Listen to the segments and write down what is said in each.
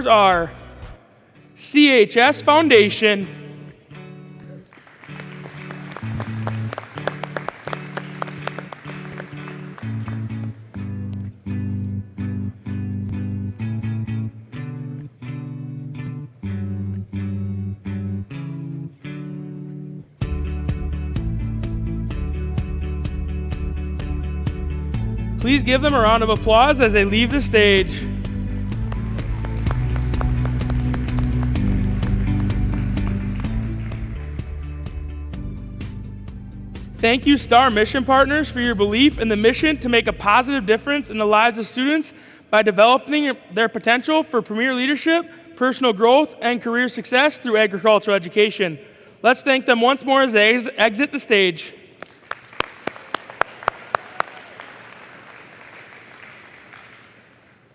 are CHS Foundation, please give them a round of applause as they leave the stage. Thank you, STAR Mission Partners, for your belief in the mission to make a positive difference in the lives of students by developing their potential for premier leadership, personal growth, and career success through agricultural education. Let's thank them once more as they exit the stage.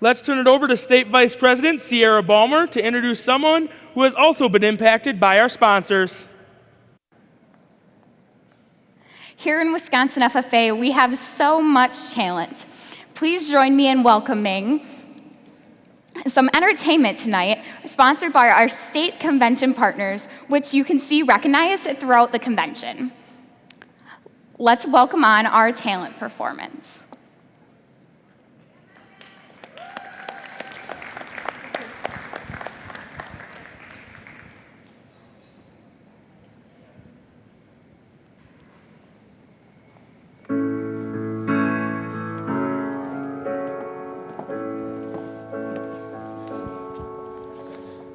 Let's turn it over to State Vice President Sierra Balmer to introduce someone who has also been impacted by our sponsors. Here in Wisconsin FFA, we have so much talent. Please join me in welcoming some entertainment tonight, sponsored by our state convention partners, which you can see recognized throughout the convention. Let's welcome on our talent performance.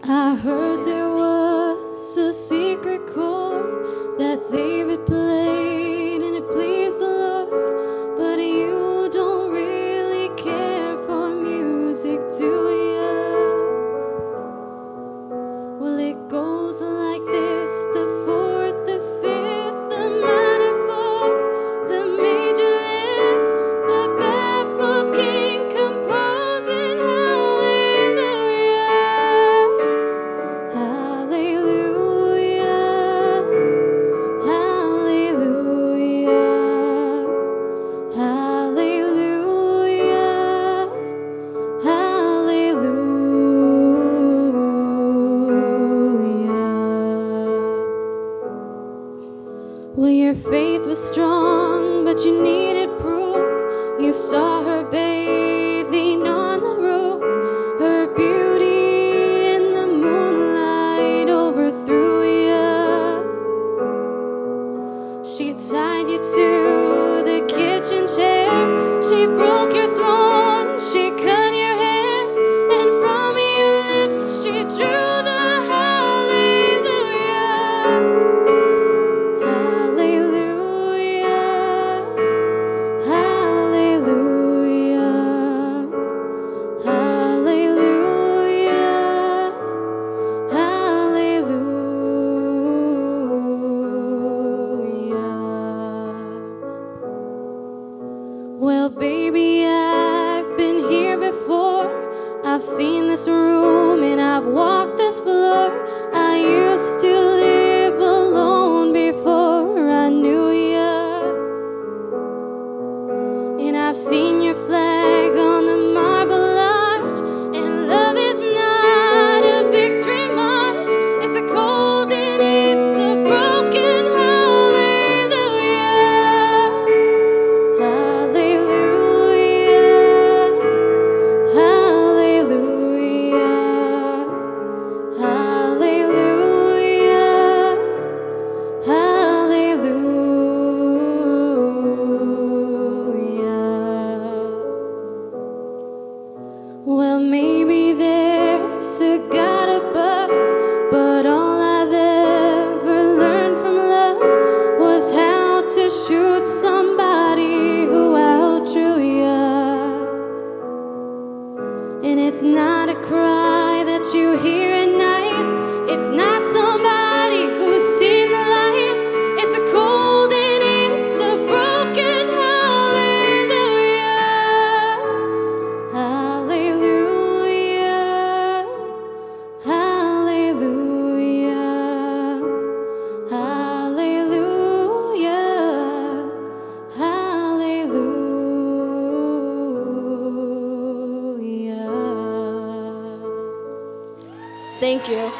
I heard there was a secret chord that David played and it pleased the Lord, but you don't really care for music, do you? Well, it goes like this: the fourth, the fifth, the minor fourth, the major lift, the baffled king composing well, your faith was strong, but you needed proof. You saw her bathing on the roof. Her beauty in the moonlight overthrew you. She tied you to the kitchen chair. She broke your throne. She cut your hair. And from your lips she drew the well, baby, I've been here before. I've seen this room and I've walked this floor. I used to live alone before I knew you. And I've seen your flag on the marble arch. And love is not a victory march. It's a cold and it's a broken well, maybe there's a God above, but all I've ever learned from love was how to shoot somebody who outdrew you. And it's not a cry that you hear at night. It's not somebody who's seen the light. It's a cold and it's a broken Thank you.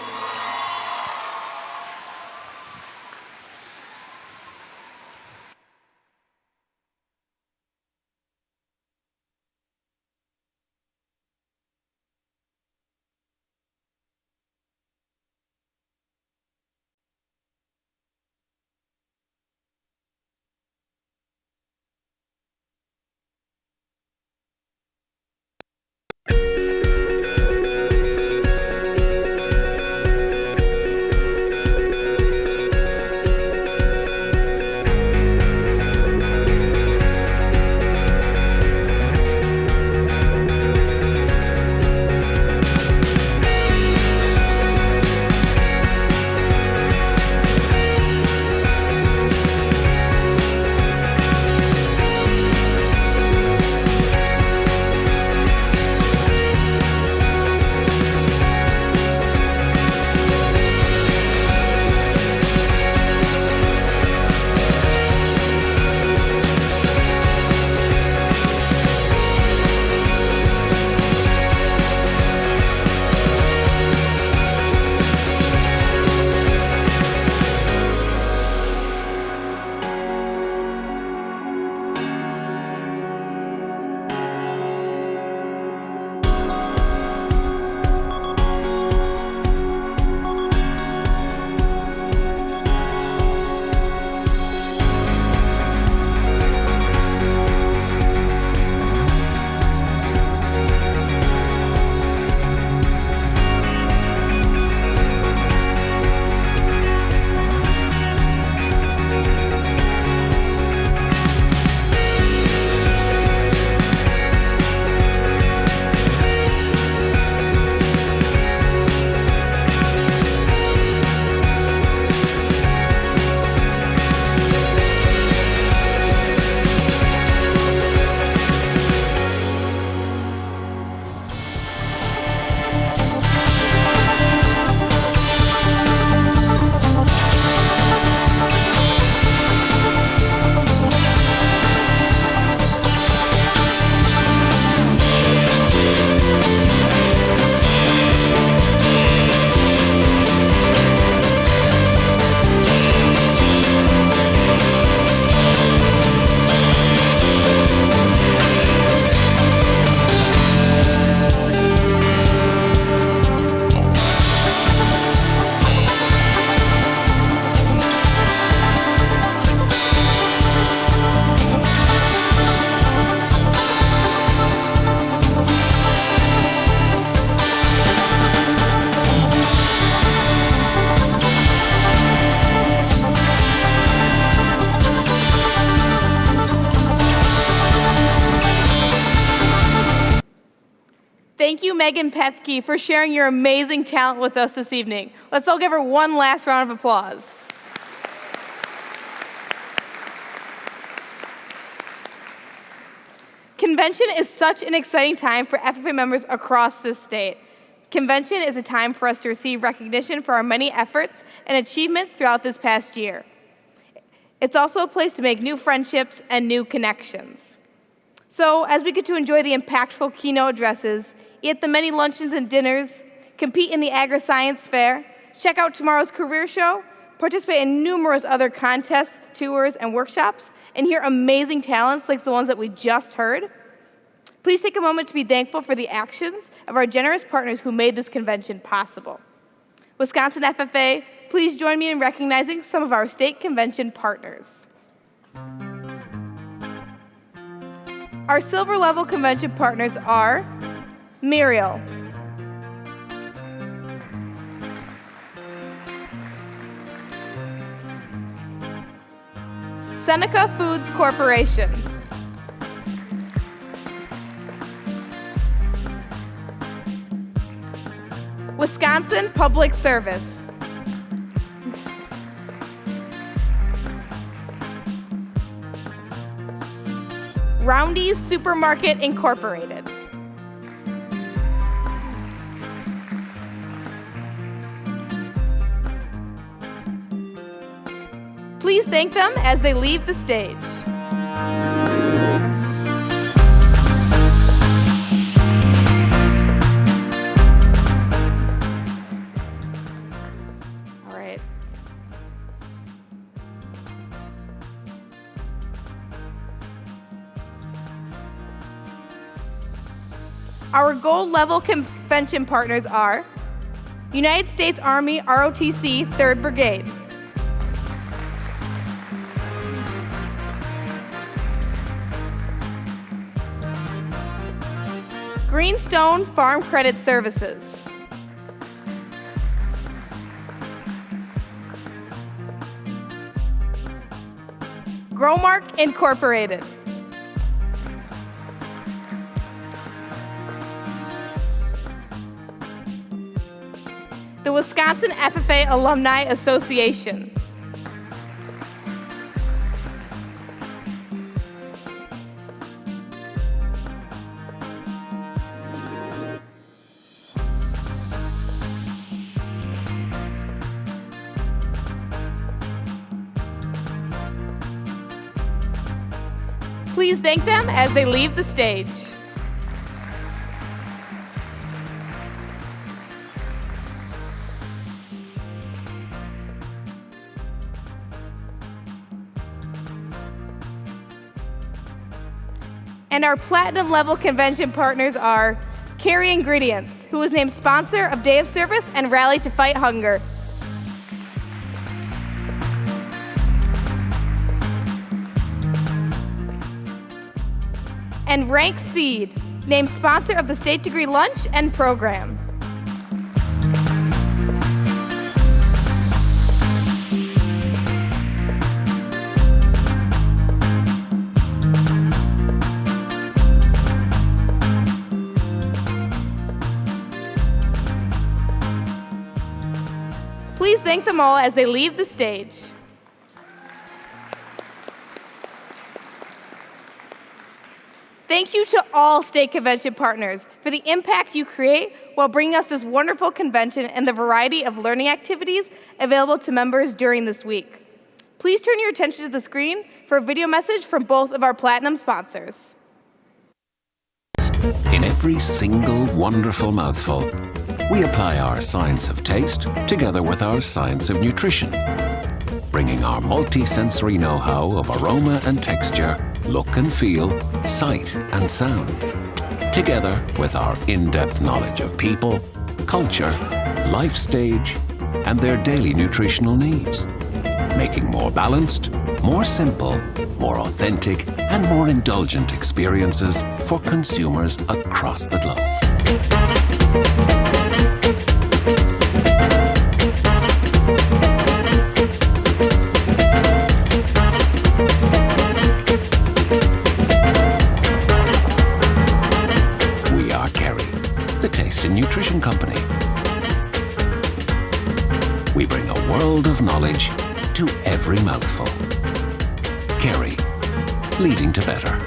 Thank you, Megan Pethke, for sharing your amazing talent with us this evening. Let's all give her one last round of applause. Convention is such an exciting time for FFA members across this state. Convention is a time for us to receive recognition for our many efforts and achievements throughout this past year. It's also a place to make new friendships and new connections. So as we get to enjoy the impactful keynote addresses, eat the many luncheons and dinners, compete in the agri-science fair, check out tomorrow's career show, participate in numerous other contests, tours, and workshops, and hear amazing talents like the ones that we just heard, please take a moment to be thankful for the actions of our generous partners who made this convention possible. Wisconsin FFA, please join me in recognizing some of our state convention partners. Our silver level convention partners are Muriel, Seneca Foods Corporation, Wisconsin Public Service, Roundy's Supermarket Incorporated, please thank them as they leave the stage. Our gold level convention partners are United States Army ROTC 3rd Brigade, Greenstone Farm Credit Services, Growmark Incorporated, the Wisconsin FFA Alumni Association, please thank them as they leave the stage. And our platinum level convention partners are Carry Ingredients, who was named sponsor of Day of Service and Rally to Fight Hunger. And Rank Seed, named sponsor of the State Degree Lunch and Program. Please thank them all as they leave the stage. Thank you to all state convention partners for the impact you create while bringing us this wonderful convention and the variety of learning activities available to members during this week. Please turn your attention to the screen for a video message from both of our platinum sponsors. In every single wonderful mouthful, we apply our science of taste together with our science of nutrition, bringing our multi-sensory know-how of aroma and texture, look and feel, sight and sound, together with our in-depth knowledge of people, culture, life stage, and their daily nutritional needs, making more balanced, more simple, more authentic, and more indulgent experiences for consumers across the globe. We are Kerry, the Taste and Nutrition Company. We bring a world of knowledge to every mouthful. Kerry, leading to better.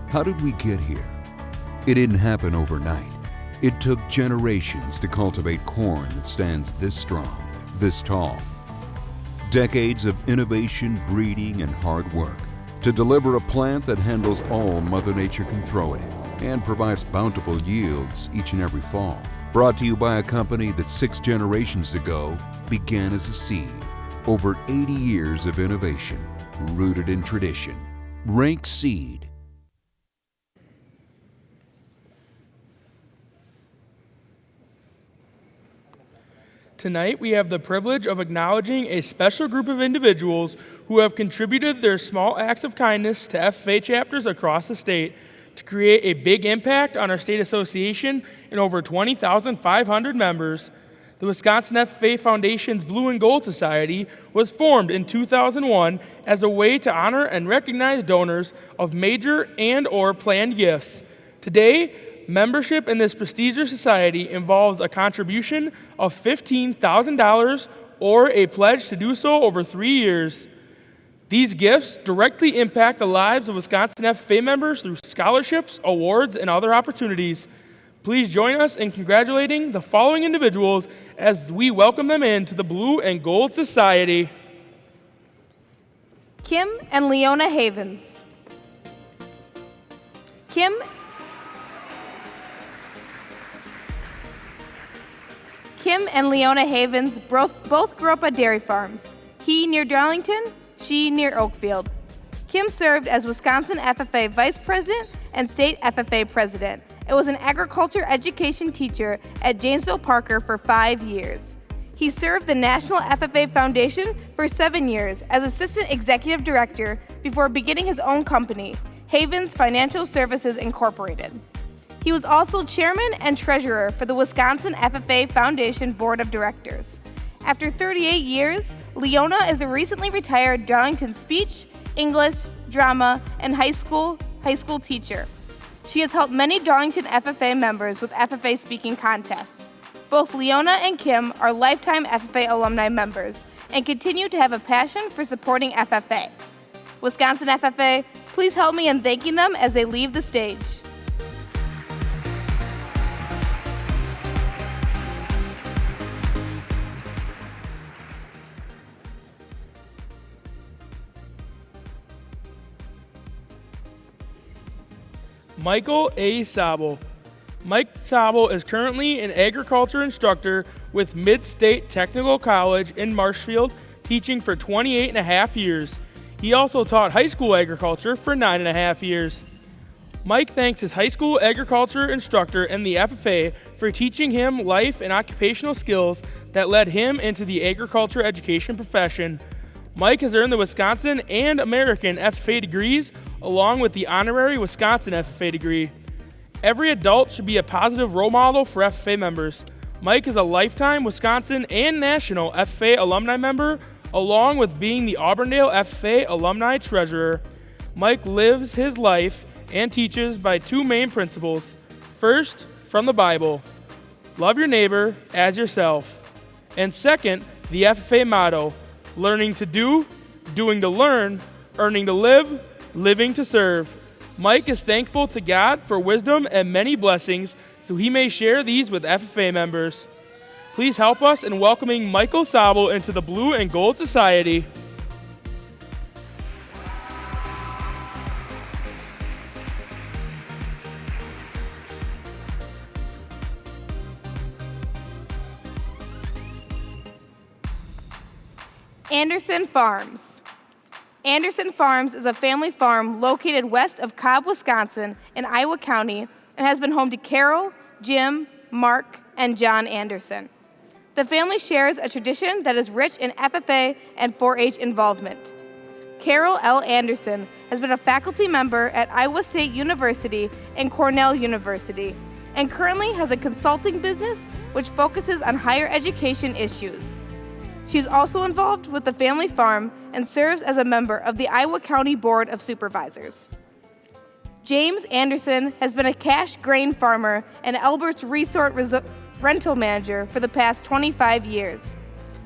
How did we get here? It didn't happen overnight. It took generations to cultivate corn that stands this strong, this tall. Decades of innovation, breeding, and hard work to deliver a plant that handles all Mother Nature can throw at it and provides bountiful yields each and every fall. Brought to you by a company that 6 generations ago began as a seed. Over 80 years of innovation, rooted in tradition. Rank Seed. Tonight, we have the privilege of acknowledging a special group of individuals who have contributed their small acts of kindness to FFA chapters across the state to create a big impact on our state association and over 20,500 members. The Wisconsin FFA Foundation's Blue and Gold Society was formed in 2001 as a way to honor and recognize donors of major and/or planned gifts. Today, membership in this prestigious society involves a contribution of $15,000 or a pledge to do so over 3 years. These gifts directly impact the lives of Wisconsin FFA members through scholarships, awards, and other opportunities. Please join us in congratulating the following individuals as we welcome them into the Blue and Gold Society. Kim and Leona Havens. Kim and Leona Havens both grew up at dairy farms. He near Darlington, she near Oakfield. Kim served as Wisconsin FFA Vice President and State FFA President and was an agriculture education teacher at Janesville Parker for 5 years. He served the National FFA Foundation for 7 years as Assistant Executive Director before beginning his own company, Havens Financial Services Incorporated. He was also Chairman and Treasurer for the Wisconsin FFA Foundation Board of Directors. After 38 years, Leona is a recently retired Darlington speech, English, drama, and high school teacher. She has helped many Darlington FFA members with FFA speaking contests. Both Leona and Kim are lifetime FFA alumni members and continue to have a passion for supporting FFA. Wisconsin FFA, please help me in thanking them as they leave the stage. Michael A. Sabo. Mike Sabo is currently an agriculture instructor with Mid-State Technical College in Marshfield, teaching for 28 and a half years. He also taught high school agriculture for 9 and a half years. Mike thanks his high school agriculture instructor and the FFA for teaching him life and occupational skills that led him into the agriculture education profession. Mike has earned the Wisconsin and American FFA degrees, along with the honorary Wisconsin FFA degree. Every adult should be a positive role model for FFA members. Mike is a lifetime Wisconsin and national FFA alumni member, along with being the Auburndale FFA alumni treasurer. Mike lives his life and teaches by two main principles. First, from the Bible, love your neighbor as yourself. And second, the FFA motto, learning to do, doing to learn, earning to live, living to serve. Mike is thankful to God for wisdom and many blessings, so he may share these with FFA members. Please help us in welcoming Michael Sabo into the Blue and Gold Society. Anderson Farms. Anderson Farms is a family farm located west of Cobb, Wisconsin, in Iowa County, and has been home to Carol, Jim, Mark, and John Anderson. The family shares a tradition that is rich in FFA and 4-H involvement. Carol L. Anderson has been a faculty member at Iowa State University and Cornell University, and currently has a consulting business which focuses on higher education issues. She is also involved with the family farm and serves as a member of the Iowa County Board of Supervisors. James Anderson has been a cash grain farmer and Albert's Resort rental manager for the past 25 years.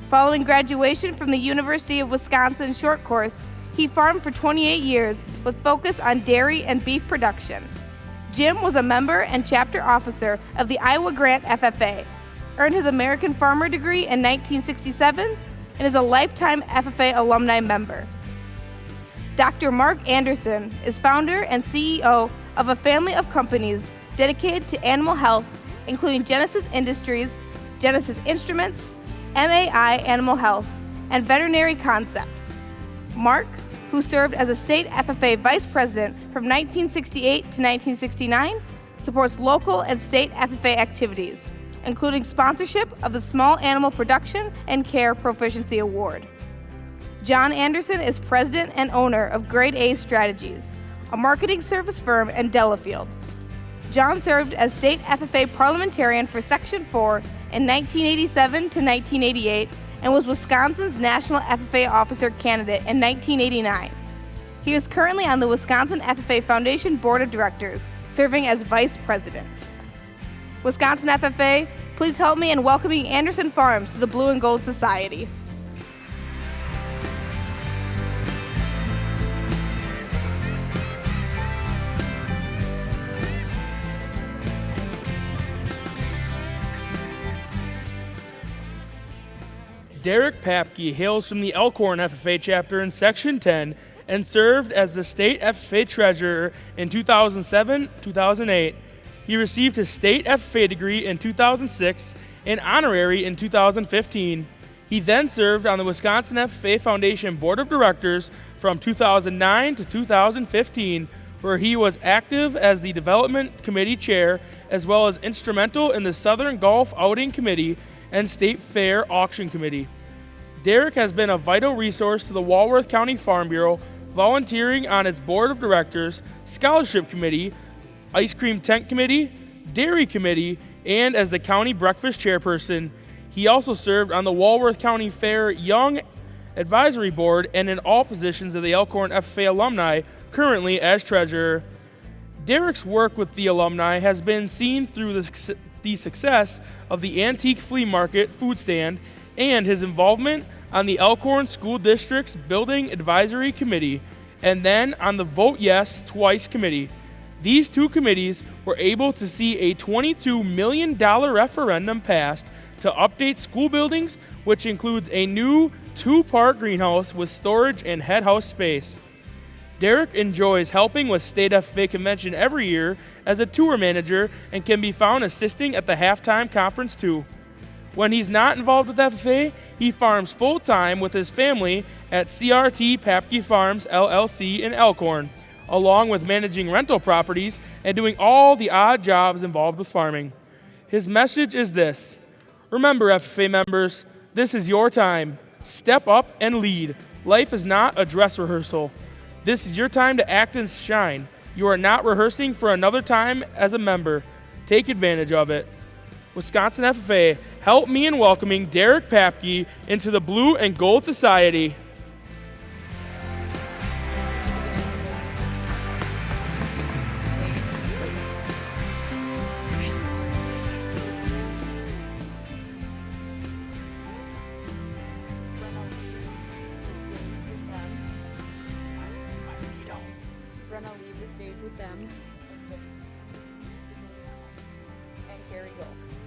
Following graduation from the University of Wisconsin short course, he farmed for 28 years with focus on dairy and beef production. Jim was a member and chapter officer of the Iowa Grant FFA, earned his American Farmer degree in 1967, and is a lifetime FFA alumni member. Dr. Mark Anderson is founder and CEO of a family of companies dedicated to animal health, including Genesis Industries, Genesis Instruments, MAI Animal Health, and Veterinary Concepts. Mark, who served as a state FFA vice president from 1968 to 1969, supports local and state FFA activities, including sponsorship of the Small Animal Production and Care Proficiency Award. John Anderson is president and owner of Grade A Strategies, a marketing service firm in Delafield. John served as state FFA parliamentarian for Section 4 in 1987 to 1988 and was Wisconsin's National FFA Officer candidate in 1989. He is currently on the Wisconsin FFA Foundation Board of Directors, serving as vice president. Wisconsin FFA, please help me in welcoming Anderson Farms to the Blue and Gold Society. Derek Papke hails from the Elkhorn FFA chapter in Section 10 and served as the state FFA treasurer in 2007-2008. He received his state FFA degree in 2006 and honorary in 2015. He then served on the Wisconsin FFA Foundation Board of Directors from 2009 to 2015, where he was active as the Development Committee Chair, as well as instrumental in the Southern Gulf Outing Committee and State Fair Auction Committee. Derek has been a vital resource to the Walworth County Farm Bureau, volunteering on its Board of Directors, Scholarship Committee, Ice Cream Tent Committee, Dairy Committee, and as the County Breakfast Chairperson. He also served on the Walworth County Fair Young Advisory Board and in all positions of the Elkhorn FFA alumni, currently as treasurer. Derek's work with the alumni has been seen through the success of the Antique Flea Market food stand and his involvement on the Elkhorn School District's Building Advisory Committee, and then on the Vote Yes Twice Committee. These two committees were able to see a $22 million referendum passed to update school buildings, which includes a new 2-part greenhouse with storage and head house space. Derek enjoys helping with State FFA Convention every year as a tour manager and can be found assisting at the halftime conference too. When he's not involved with FFA, he farms full-time with his family at CRT Papke Farms LLC in Elkhorn, along with managing rental properties and doing all the odd jobs involved with farming. His message is this: remember, FFA members, this is your time. Step up and lead. Life is not a dress rehearsal. This is your time to act and shine. You are not rehearsing for another time as a member. Take advantage of it. Wisconsin FFA, help me in welcoming Derek Papke into the Blue and Gold Society.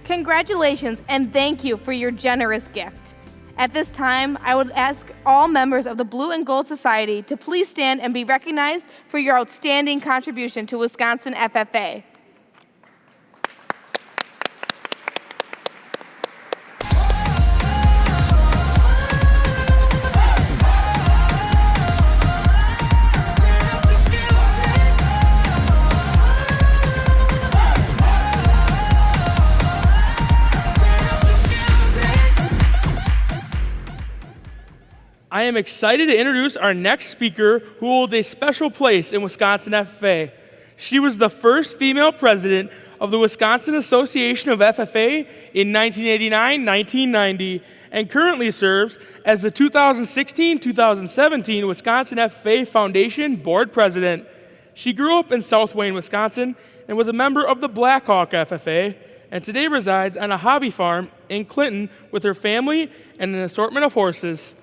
Congratulations and thank you for your generous gift. At this time, I would ask all members of the Blue and Gold Society to please stand and be recognized for your outstanding contribution to Wisconsin FFA. I am excited to introduce our next speaker, who holds a special place in Wisconsin FFA. She was the first female president of the Wisconsin Association of FFA in 1989-1990 and currently serves as the 2016-2017 Wisconsin FFA Foundation Board President. She grew up in South Wayne, Wisconsin, and was a member of the Blackhawk FFA, and today resides on a hobby farm in Clinton with her family and an assortment of horses.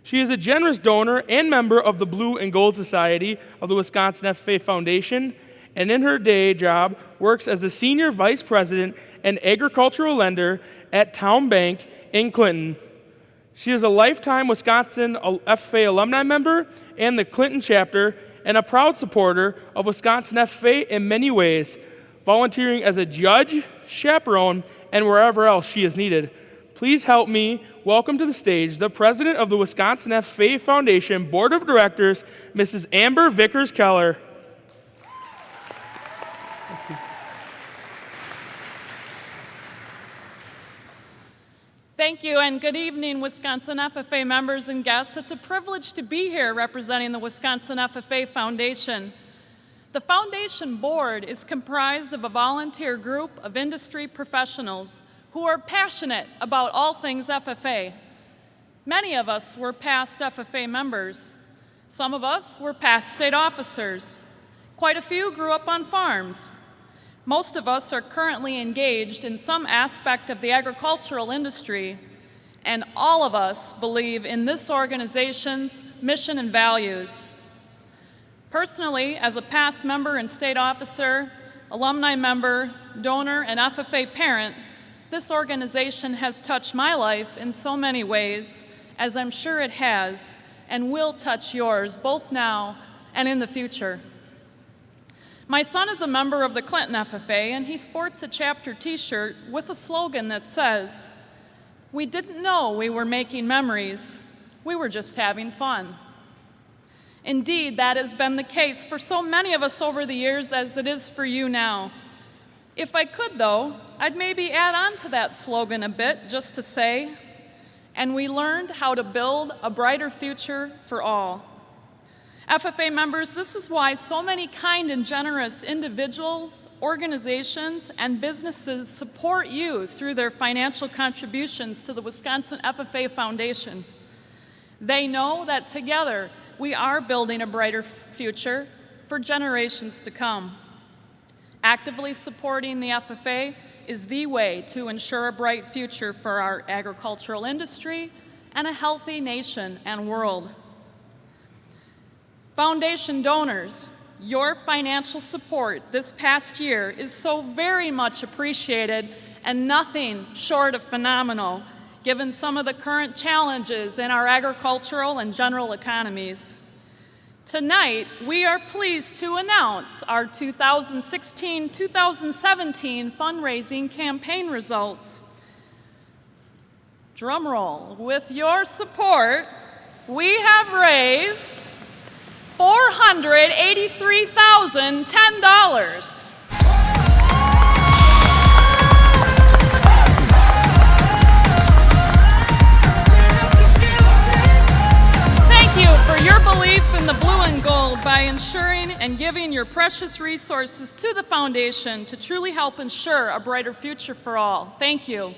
She is a generous donor and member of the Blue and Gold Society of the Wisconsin FFA Foundation, and in her day job works as the Senior Vice President and Agricultural Lender at Town Bank in Clinton. She is a lifetime Wisconsin FFA alumni member and the Clinton chapter, and a proud supporter of Wisconsin FFA in many ways, volunteering as a judge, chaperone, and wherever else she is needed. Please help me welcome to the stage the president of the Wisconsin FFA Foundation Board of Directors, Mrs. Amber Vickers-Keller. Thank you, and good evening, Wisconsin FFA members and guests. It's a privilege to be here representing the Wisconsin FFA Foundation. The Foundation Board is comprised of a volunteer group of industry professionals who are passionate about all things FFA. Many of us were past FFA members. Some of us were past state officers. Quite a few grew up on farms. Most of us are currently engaged in some aspect of the agricultural industry, and all of us believe in this organization's mission and values. Personally, as a past member and state officer, alumni member, donor, and FFA parent, this organization has touched my life in so many ways, as I'm sure it has and will touch yours, both now and in the future. My son is a member of the Clinton FFA, and he sports a chapter t-shirt with a slogan that says, We didn't know we were making memories. We were just having fun. Indeed, that has been the case for so many of us over the years as it is for you now. If I could, though, I'd maybe add on to that slogan a bit just to say, and we learned how to build a brighter future for all. FFA members, this is why so many kind and generous individuals, organizations, and businesses support you through their financial contributions to the Wisconsin FFA Foundation. They know that together we are building a brighter future for generations to come. Actively supporting the FFA is the way to ensure a bright future for our agricultural industry and a healthy nation and world. Foundation donors, your financial support this past year is so very much appreciated and nothing short of phenomenal, given some of the current challenges in our agricultural and general economies. Tonight, we are pleased to announce our 2016-2017 fundraising campaign results. Drum roll. With your support, we have raised $483,010. Thank you for your belief in the blue and gold by ensuring and giving your precious resources to the foundation to truly help ensure a brighter future for all. Thank you.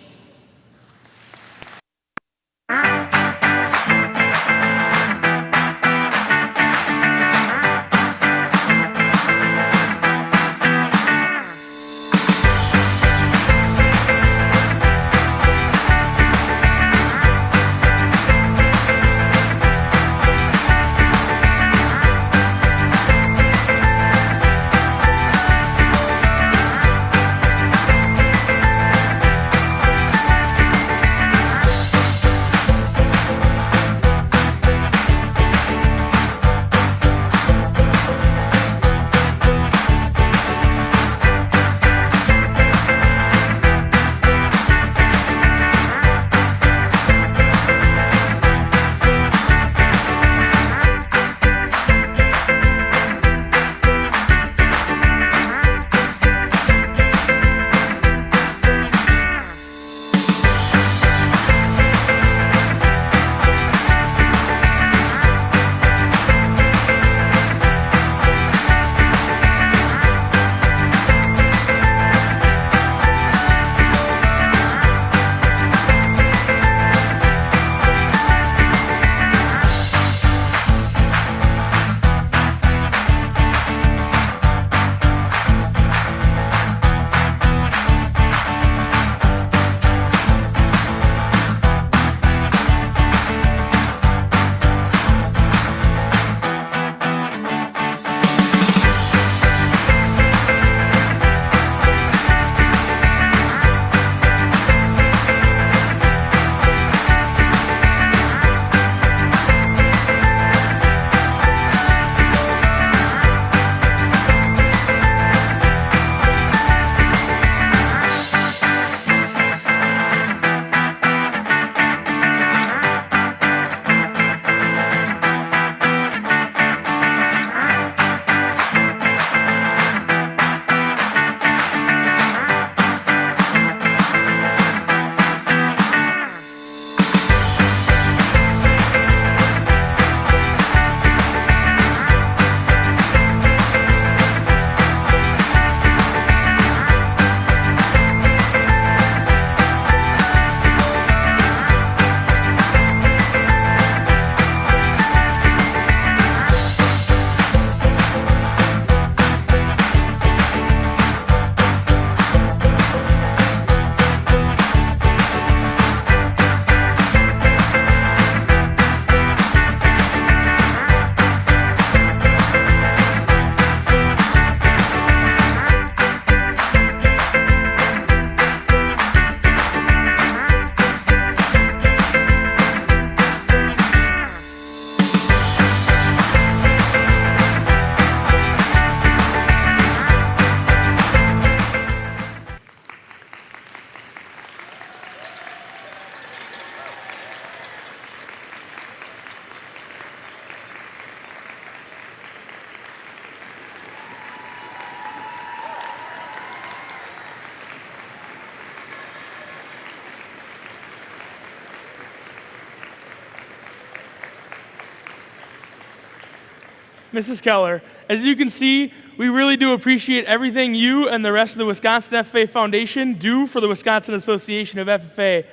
Mrs. Keller, as you can see, we really do appreciate everything you and the rest of the Wisconsin FFA Foundation do for the Wisconsin Association of FFA.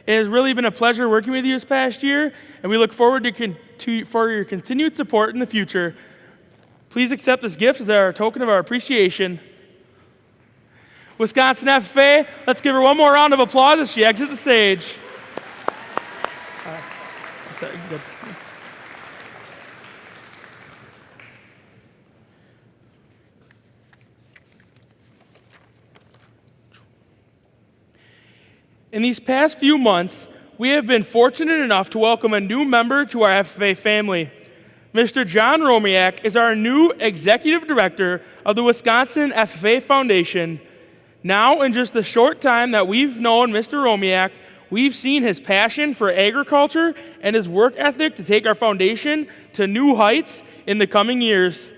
It has really been a pleasure working with you this past year, and we look forward for your continued support in the future. Please accept this gift as our token of our appreciation. Wisconsin FFA, let's give her one more round of applause as she exits the stage. Sorry, good. In these past few months, we have been fortunate enough to welcome a new member to our FFA family. Mr. John Romiak is our new Executive Director of the Wisconsin FFA Foundation. Now, in just the short time that we've known Mr. Romiak, we've seen his passion for agriculture and his work ethic to take our foundation to new heights in the coming years.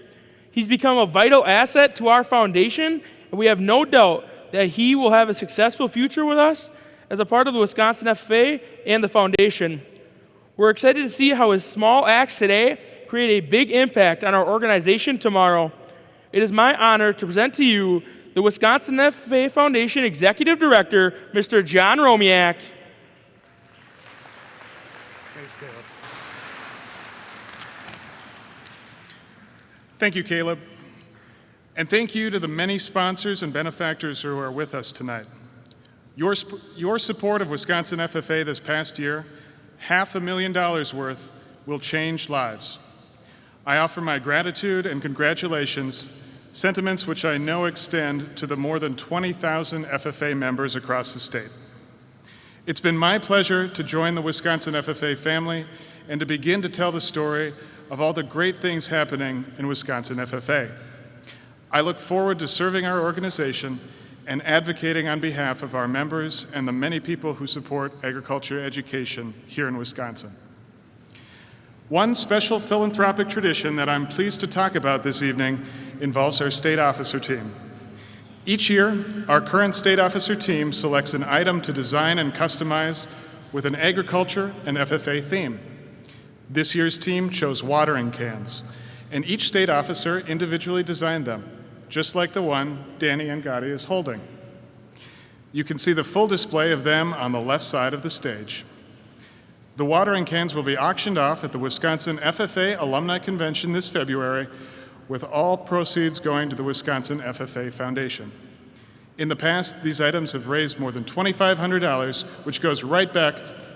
He's become a vital asset to our foundation, and we have no doubt that he will have a successful future with us as a part of the Wisconsin FFA and the foundation. We're excited to see how his small acts today create a big impact on our organization tomorrow. It is my honor to present to you the Wisconsin FFA Foundation Executive Director, Mr. John Romiak. Thanks, Caleb. Thank you, Caleb. And thank you to the many sponsors and benefactors who are with us tonight. Your support of Wisconsin FFA this past year, $500,000 worth, will change lives. I offer my gratitude and congratulations, sentiments which I know extend to the more than 20,000 FFA members across the state. It's been my pleasure to join the Wisconsin FFA family and to begin to tell the story of all the great things happening in Wisconsin FFA. I look forward to serving our organization and advocating on behalf of our members and the many people who support agriculture education here in Wisconsin. One special philanthropic tradition that I'm pleased to talk about this evening involves our state officer team. Each year, our current state officer team selects an item to design and customize with an agriculture and FFA theme. This year's team chose watering cans, and each state officer individually designed them, just like the one Danny and Gotti is holding. You can see the full display of them on the left side of the stage. The watering cans will be auctioned off at the Wisconsin FFA Alumni Convention this February, with all proceeds going to the Wisconsin FFA Foundation. In the past, these items have raised more than $2,500, which goes right back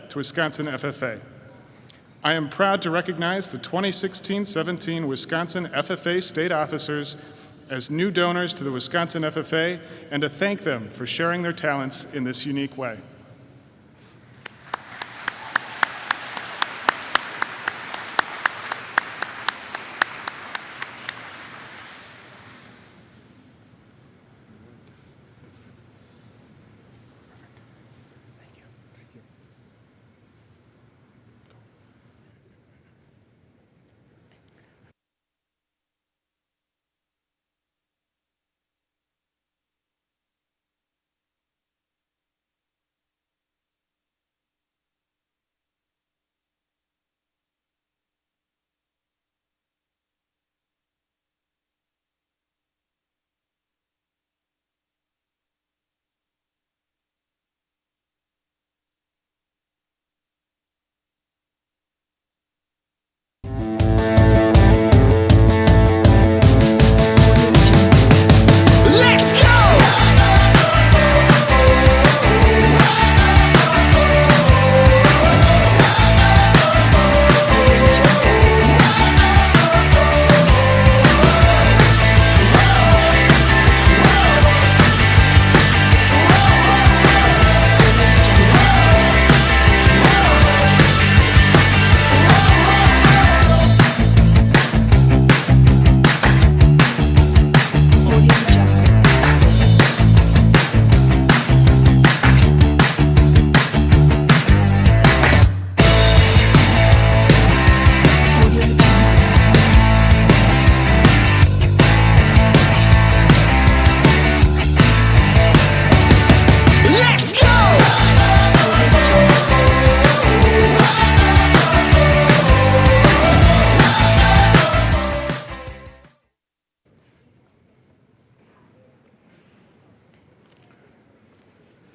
to Wisconsin FFA. I am proud to recognize the 2016-17 Wisconsin FFA state officers as new donors to the Wisconsin FFA and to thank them for sharing their talents in this unique way.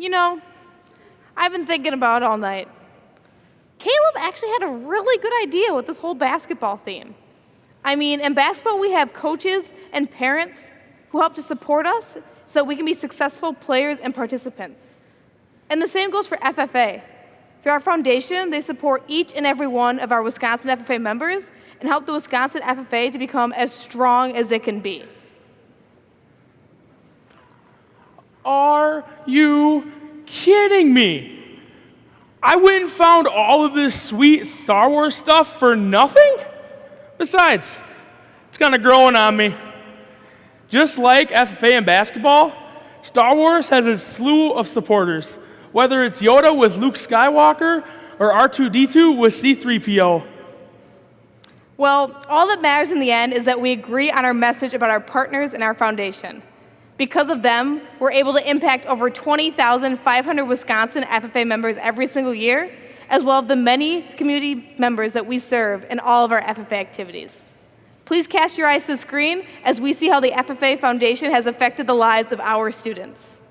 You know, I've been thinking about it all night. Caleb actually had a really good idea with this whole basketball theme. I mean, in basketball, we have coaches and parents who help to support us so that we can be successful players and participants. And the same goes for FFA. Through our foundation, they support each and every one of our Wisconsin FFA members and help the Wisconsin FFA to become as strong as it can be. Are you kidding me? I went and found all of this sweet Star Wars stuff for nothing? Besides, it's kind of growing on me. Just like FFA and basketball, Star Wars has a slew of supporters, whether it's Yoda with Luke Skywalker or R2-D2 with C-3PO. Well, all that matters in the end is that we agree on our message about our partners and our foundation. Because of them, we're able to impact over 20,500 Wisconsin FFA members every single year, as well as the many community members that we serve in all of our FFA activities. Please cast your eyes to the screen as we see how the FFA Foundation has affected the lives of our students.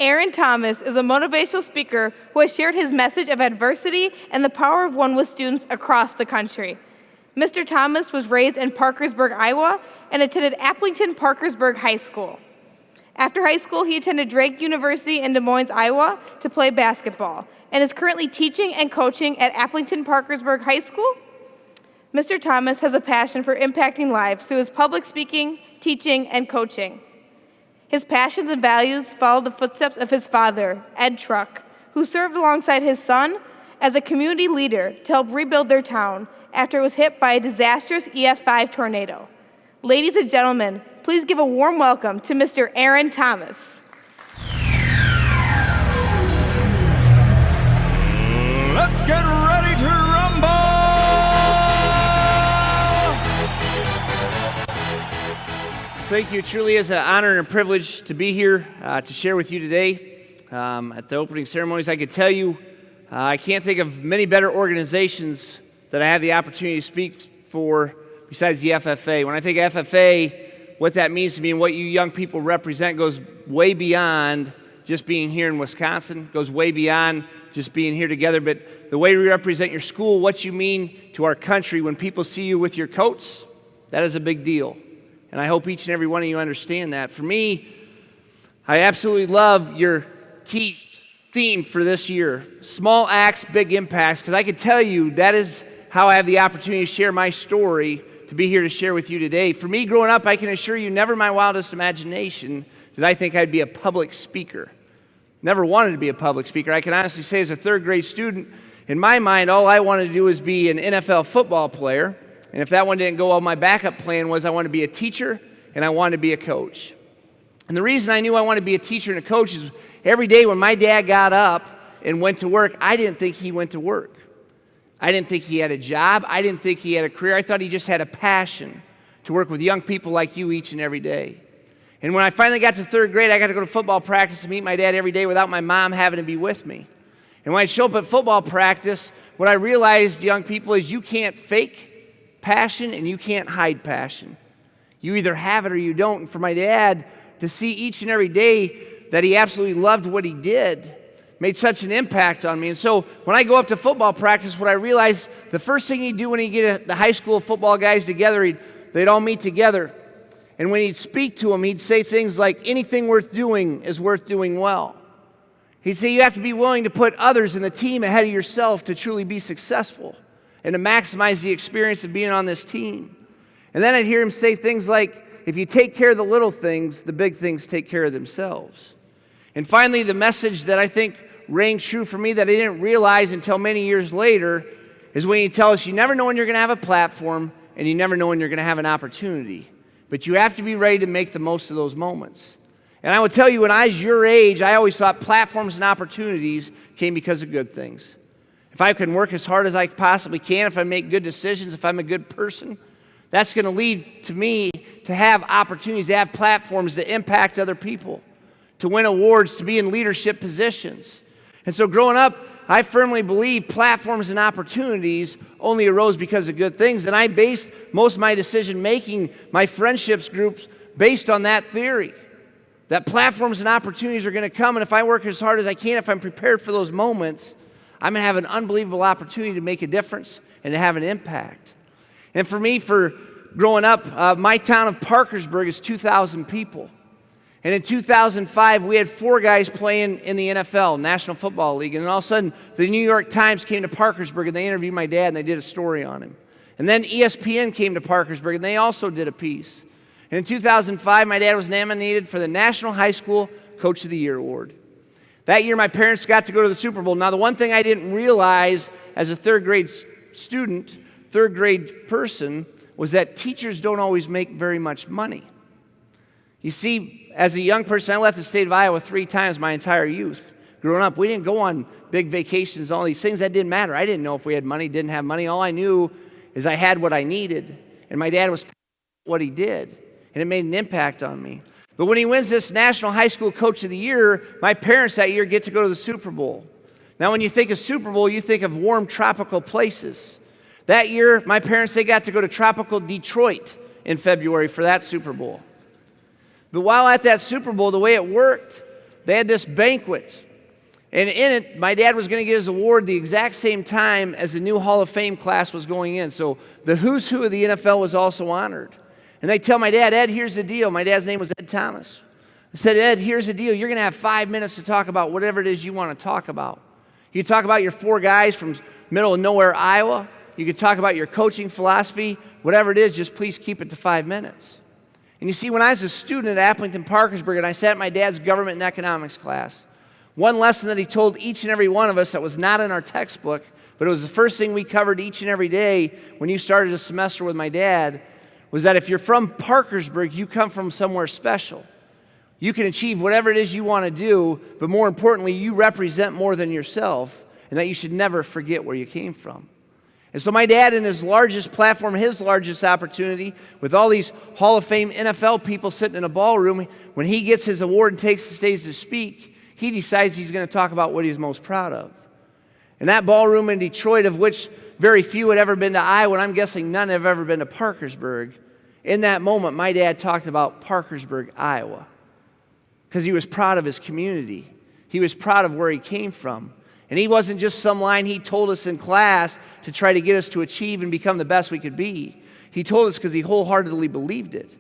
Aaron Thomas is a motivational speaker who has shared his message of adversity and the power of one with students across the country. Mr. Thomas was raised in Parkersburg, Iowa, and attended Applington Parkersburg High School. After high school, he attended Drake University in Des Moines, Iowa, to play basketball, and is currently teaching and coaching at Applington Parkersburg High School. Mr. Thomas has a passion for impacting lives through his public speaking, teaching, and coaching. His passions and values follow the footsteps of his father, Ed Truck, who served alongside his son as a community leader to help rebuild their town after it was hit by a disastrous EF5 tornado. Ladies and gentlemen, please give a warm welcome to Mr. Aaron Thomas. Let's get ready to rumble! Thank you. It truly is an honor and a privilege to be here to share with you today. At the opening ceremonies, I could tell you I can't think of many better organizations that I have the opportunity to speak for besides the FFA. When I think FFA, what that means to me and what you young people represent goes way beyond just being here in Wisconsin, goes way beyond just being here together, but the way we represent your school, what you mean to our country. When people see you with your coats, that is a big deal. And I hope each and every one of you understand that. For me, I absolutely love your key theme for this year, small acts, big impacts, because I can tell you that is how I have the opportunity to share my story, to be here to share with you today. For me, growing up, I can assure you, never in my wildest imagination did I think I'd be a public speaker. Never wanted to be a public speaker. I can honestly say as a third grade student, in my mind, all I wanted to do was be an NFL football player. And if that one didn't go well, my backup plan was I wanted to be a teacher and I wanted to be a coach. And the reason I knew I wanted to be a teacher and a coach is every day when my dad got up and went to work, I didn't think he went to work. I didn't think he had a job. I didn't think he had a career. I thought he just had a passion to work with young people like you each and every day. And when I finally got to third grade, I got to go to football practice and meet my dad every day without my mom having to be with me. And when I show up at football practice, what I realized, young people, is you can't fake passion and you can't hide passion. You either have it or you don't. And for my dad to see each and every day that he absolutely loved what he did made such an impact on me. And so when I go up to football practice, what I realized, the first thing he'd do when he'd get the high school football guys together, they'd all meet together. And when he'd speak to them, he'd say things like, anything worth doing is worth doing well. He'd say you have to be willing to put others in the team ahead of yourself to truly be successful and to maximize the experience of being on this team. And then I'd hear him say things like, if you take care of the little things, the big things take care of themselves. And finally, the message that I think rang true for me that I didn't realize until many years later is when he tells us you never know when you're going to have a platform and you never know when you're going to have an opportunity. But you have to be ready to make the most of those moments. And I will tell you, when I was your age, I always thought platforms and opportunities came because of good things. If I can work as hard as I possibly can, if I make good decisions, if I'm a good person, that's going to lead to me to have opportunities, to have platforms to impact other people, to win awards, to be in leadership positions. And so growing up, I firmly believe platforms and opportunities only arose because of good things. And I based most of my decision making, my friendships groups, based on that theory. That platforms and opportunities are going to come, and if I work as hard as I can, if I'm prepared for those moments, I'm going to have an unbelievable opportunity to make a difference and to have an impact. And for me, for growing up, my town of Parkersburg is 2,000 people. And in 2005, we had 4 guys playing in the NFL, National Football League. And all of a sudden, the New York Times came to Parkersburg, and they interviewed my dad, and they did a story on him. And then ESPN came to Parkersburg, and they also did a piece. And in 2005, my dad was nominated for the National High School Coach of the Year Award. That year, my parents got to go to the Super Bowl. Now, the one thing I didn't realize as a third grade student, third grade person, was that teachers don't always make very much money. You see, as a young person, I left the state of Iowa 3 times my entire youth. Growing up, we didn't go on big vacations, all these things. That didn't matter. I didn't know if we had money, didn't have money. All I knew is I had what I needed, and my dad was what he did. And it made an impact on me. But when he wins this National High School Coach of the Year, my parents that year get to go to the Super Bowl. Now, when you think of Super Bowl, you think of warm tropical places. That year, my parents, they got to go to tropical Detroit in February for that Super Bowl. But while at that Super Bowl, the way it worked, they had this banquet. And in it, my dad was going to get his award the exact same time as the new Hall of Fame class was going in. So the who's who of the NFL was also honored. And they tell my dad, Ed, here's the deal. My dad's name was Ed Thomas. I said, Ed, here's the deal. You're going to have 5 minutes to talk about whatever it is you want to talk about. You talk about your 4 guys from middle of nowhere, Iowa. You could talk about your coaching philosophy. Whatever it is, just please keep it to 5 minutes. And you see, when I was a student at Appleton Parkersburg and I sat in my dad's government and economics class, one lesson that he told each and every one of us that was not in our textbook, but it was the first thing we covered each and every day when you started a semester with my dad, was that if you're from Parkersburg, you come from somewhere special. You can achieve whatever it is you want to do, but more importantly, you represent more than yourself, and that you should never forget where you came from. And so my dad, in his largest platform, his largest opportunity, with all these Hall of Fame NFL people sitting in a ballroom, when he gets his award and takes the stage to speak, he decides he's going to talk about what he's most proud of. And that ballroom in Detroit, of which very few had ever been to Iowa, and I'm guessing none have ever been to Parkersburg. In that moment, my dad talked about Parkersburg, Iowa, because he was proud of his community. He was proud of where he came from. And he wasn't just some line he told us in class to try to get us to achieve and become the best we could be. He told us because he wholeheartedly believed it.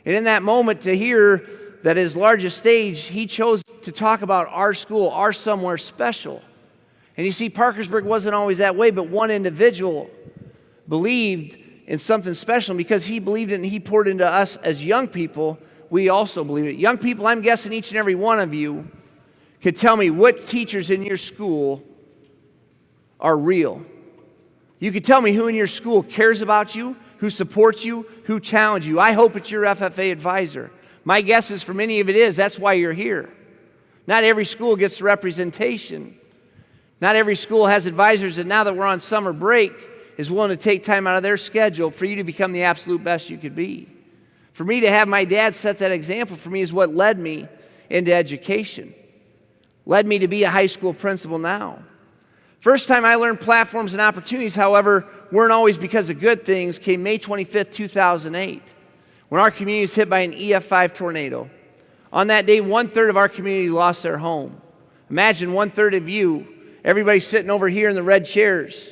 And in that moment, to hear that his largest stage, he chose to talk about our school, our somewhere special. And you see, Parkersburg wasn't always that way, but one individual believed in something special. And because he believed it and he poured into us as young people, we also believe it. Young people, I'm guessing each and every one of you could tell me what teachers in your school are real. You could tell me who in your school cares about you, who supports you, who challenges you. I hope it's your FFA advisor. My guess is for many of it is, that's why you're here. Not every school gets the representation. Not every school has advisors that now that we're on summer break is willing to take time out of their schedule for you to become the absolute best you could be. For me to have my dad set that example for me is what led me into education. Led me to be a high school principal now. First time I learned platforms and opportunities, however, weren't always because of good things, came May 25th, 2008, when our community was hit by an EF5 tornado. On that day, 1/3 of our community lost their home. Imagine 1/3 of you, everybody sitting over here in the red chairs.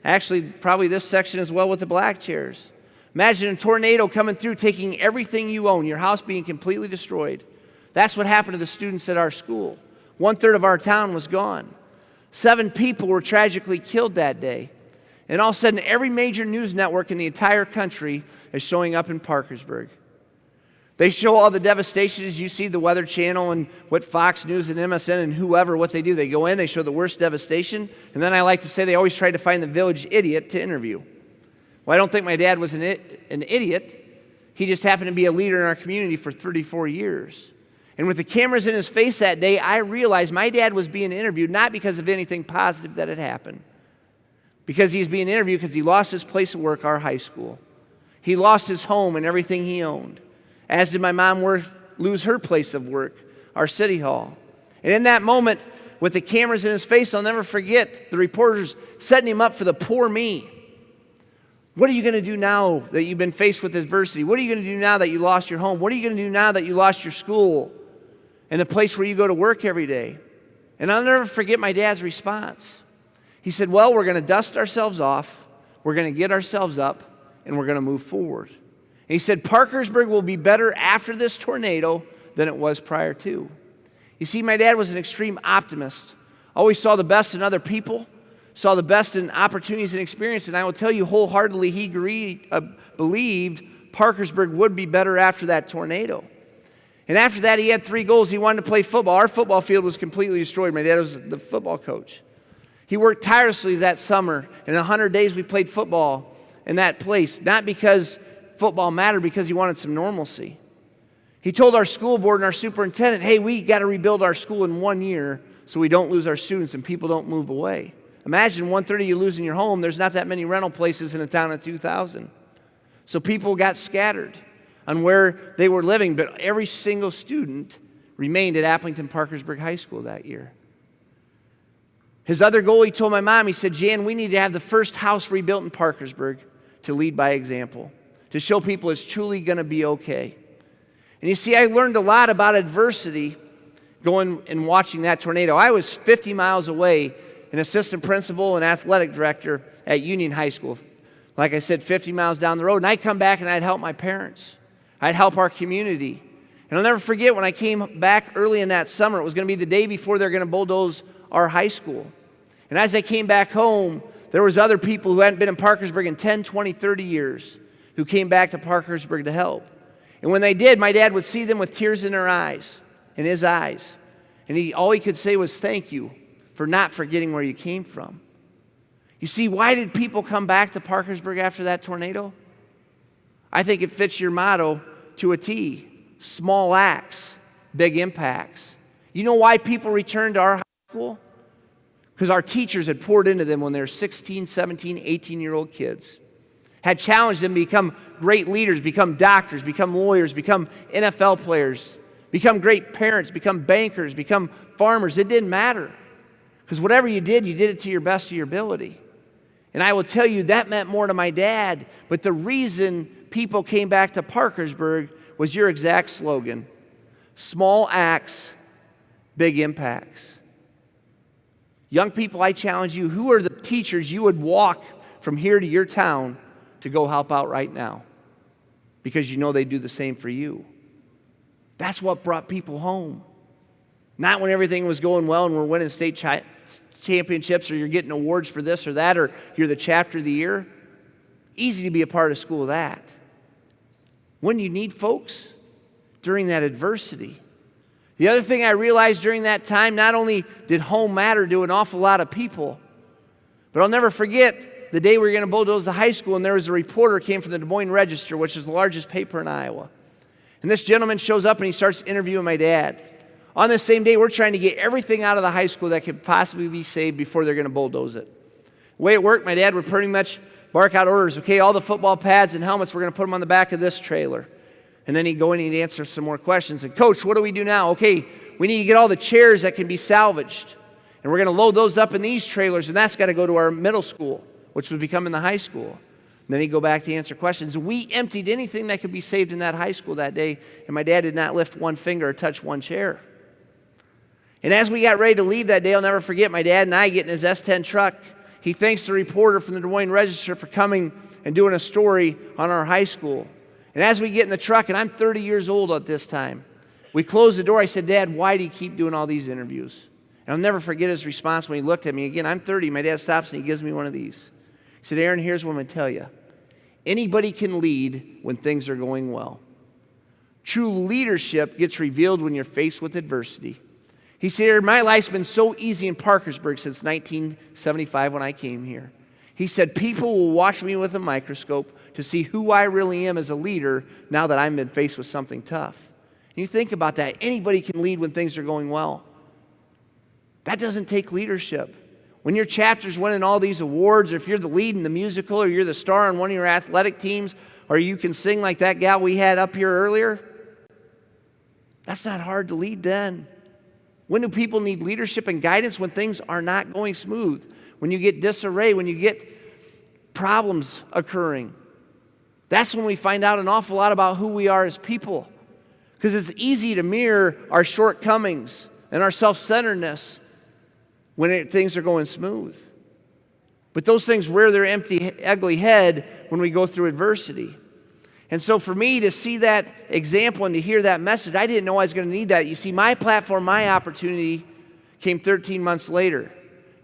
Actually, probably this section as well with the black chairs. Imagine a tornado coming through, taking everything you own, your house being completely destroyed. That's what happened to the students at our school. 1/3 of our town was gone. 7 people were tragically killed that day. And all of a sudden, every major news network in the entire country is showing up in Parkersburg. They show all the devastation as you see the Weather Channel and what Fox News and MSN and whoever, what they do. They go in, they show the worst devastation, and then I like to say they always try to find the village idiot to interview. Well, I don't think my dad was an idiot. He just happened to be a leader in our community for 34 years. And with the cameras in his face that day, I realized my dad was being interviewed not because of anything positive that had happened, because he was being interviewed because he lost his place of work, our high school. He lost his home and everything he owned, as did my mom lose her place of work, our city hall. And in that moment, with the cameras in his face, I'll never forget the reporters setting him up for the poor me. What are you going to do now that you've been faced with adversity? What are you going to do now that you lost your home? What are you going to do now that you lost your school and the place where you go to work every day? And I'll never forget my dad's response. He said, well, we're going to dust ourselves off, we're going to get ourselves up, and we're going to move forward. And he said, Parkersburg will be better after this tornado than it was prior to. You see, my dad was an extreme optimist. Always saw the best in other people, saw the best in opportunities and experience, and I will tell you wholeheartedly he believed Parkersburg would be better after that tornado. And after that, he had 3 goals. He wanted to play football. Our football field was completely destroyed. My dad was the football coach. He worked tirelessly that summer. In 100 days, we played football in that place, not because football mattered, because he wanted some normalcy. He told our school board and our superintendent, hey, we got to rebuild our school in 1 year so we don't lose our students and people don't move away. Imagine 1/3 of you losing your home. There's not that many rental places in a town of 2,000. So people got scattered on where they were living, but every single student remained at Applington Parkersburg High School that year. His other goal, he told my mom, he said, Jan, we need to have the first house rebuilt in Parkersburg to lead by example, to show people it's truly going to be okay. And you see, I learned a lot about adversity going and watching that tornado. I was 50 miles away, an assistant principal and athletic director at Union High School. Like I said, 50 miles down the road. And I'd come back and I'd help my parents. I'd help our community. And I'll never forget when I came back early in that summer, it was going to be the day before they're going to bulldoze our high school. And as I came back home, there was other people who hadn't been in Parkersburg in 10, 20, 30 years who came back to Parkersburg to help. And when they did, my dad would see them with tears in their eyes, in his eyes. And all he could say was, thank you for not forgetting where you came from. You see, why did people come back to Parkersburg after that tornado? I think it fits your motto to a T. Small acts, big impacts. You know why people returned to our high school? Because our teachers had poured into them when they were 16, 17, 18-year-old kids. Had challenged them to become great leaders, become doctors, become lawyers, become NFL players, become great parents, become bankers, become farmers. It didn't matter. Because whatever you did it to your best of your ability. And I will tell you, that meant more to my dad. But the reason people came back to Parkersburg was your exact slogan. Small acts, big impacts. Young people, I challenge you, who are the teachers you would walk from here to your town to go help out right now? Because you know they do the same for you. That's what brought people home. Not when everything was going well and we're winning state championships or you're getting awards for this or that or you're the chapter of the year. Easy to be a part of school of that. When you need folks? During that adversity. The other thing I realized during that time, not only did home matter to an awful lot of people, but I'll never forget the day we were going to bulldoze the high school and there was a reporter came from the Des Moines Register, which is the largest paper in Iowa. And this gentleman shows up and he starts interviewing my dad. On this same day, we're trying to get everything out of the high school that could possibly be saved before they're going to bulldoze it. The way it worked, my dad would pretty much bark out orders. Okay, all the football pads and helmets, we're going to put them on the back of this trailer. And then he'd go in and he'd answer some more questions. And, Coach, what do we do now? Okay, we need to get all the chairs that can be salvaged. And we're going to load those up in these trailers, and that's got to go to our middle school, which was becoming the high school. And then he'd go back to answer questions. We emptied anything that could be saved in that high school that day, and my dad did not lift one finger or touch one chair. And as we got ready to leave that day, I'll never forget, my dad and I get in his S10 truck. He thanks the reporter from the Des Moines Register for coming and doing a story on our high school. And as we get in the truck, and I'm 30 years old at this time, we closed the door. I said, Dad, why do you keep doing all these interviews? And I'll never forget his response when he looked at me. Again, I'm 30. My dad stops and he gives me one of these. He said, Aaron, here's what I'm going to tell you. Anybody can lead when things are going well. True leadership gets revealed when you're faced with adversity. He said, Aaron, my life's been so easy in Parkersburg since 1975 when I came here. He said, people will watch me with a microscope to see who I really am as a leader now that I've been faced with something tough. And you think about that. Anybody can lead when things are going well. That doesn't take leadership. When your chapter's winning all these awards, or if you're the lead in the musical, or you're the star on one of your athletic teams, or you can sing like that gal we had up here earlier, that's not hard to lead then. When do people need leadership and guidance? When things are not going smooth, when you get disarray, when you get problems occurring. That's when we find out an awful lot about who we are as people. Because it's easy to mirror our shortcomings and our self-centeredness when things are going smooth. But those things rear their empty, ugly head when we go through adversity. And so for me to see that example and to hear that message, I didn't know I was going to need that. You see, my platform, my opportunity came 13 months later.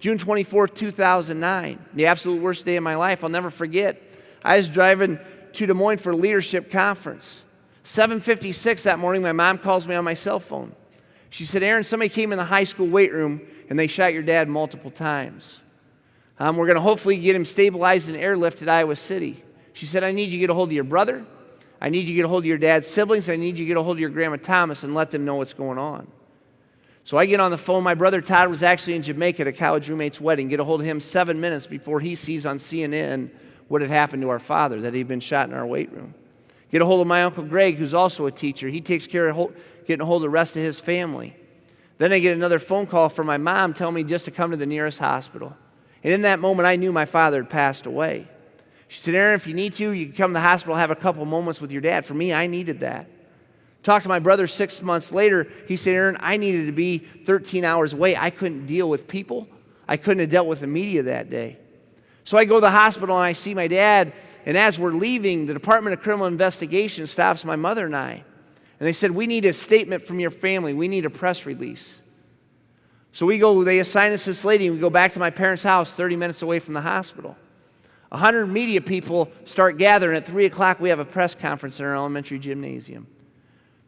June 24th, 2009, the absolute worst day of my life. I'll never forget. I was driving to Des Moines for a leadership conference. 7:56 that morning, my mom calls me on my cell phone. She said, Aaron, somebody came in the high school weight room and they shot your dad multiple times. We're going to hopefully get him stabilized and airlifted to Iowa City. She said, I need you to get a hold of your brother. I need you to get a hold of your dad's siblings. I need you to get a hold of your grandma Thomas and let them know what's going on. So I get on the phone. My brother Todd was actually in Jamaica at a college roommate's wedding. Get a hold of him 7 minutes before he sees on CNN what had happened to our father, that he'd been shot in our weight room. Get a hold of my Uncle Greg, who's also a teacher. He takes care of getting a hold of the rest of his family. Then I get another phone call from my mom telling me just to come to the nearest hospital. And in that moment, I knew my father had passed away. She said, Aaron, if you need to, you can come to the hospital, have a couple moments with your dad. For me, I needed that. Talked to my brother 6 months later. He said, Aaron, I needed to be 13 hours away. I couldn't deal with people. I couldn't have dealt with the media that day. So I go to the hospital and I see my dad. And as we're leaving, the Department of Criminal Investigation stops my mother and I. And they said, we need a statement from your family. We need a press release. So we go, they assign us this lady, and we go back to my parents' house 30 minutes away from the hospital. 100 media people start gathering. At 3 o'clock, we have a press conference in our elementary gymnasium.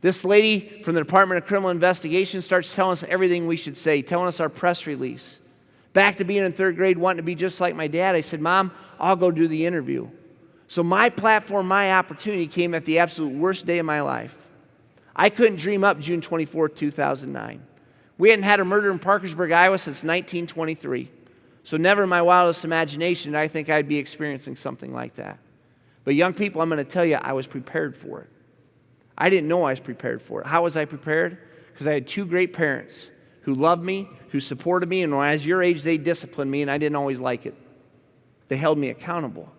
This lady from the Department of Criminal Investigation starts telling us everything we should say, telling us our press release. Back to being in third grade, wanting to be just like my dad, I said, Mom, I'll go do the interview. So my platform, my opportunity came at the absolute worst day of my life. I couldn't dream up June 24, 2009. We hadn't had a murder in Parkersburg, Iowa since 1923. So never in my wildest imagination did I think I'd be experiencing something like that. But young people, I'm going to tell you, I was prepared for it. I didn't know I was prepared for it. How was I prepared? Because I had two great parents who loved me, who supported me, and when I was your age, they disciplined me, and I didn't always like it. They held me accountable.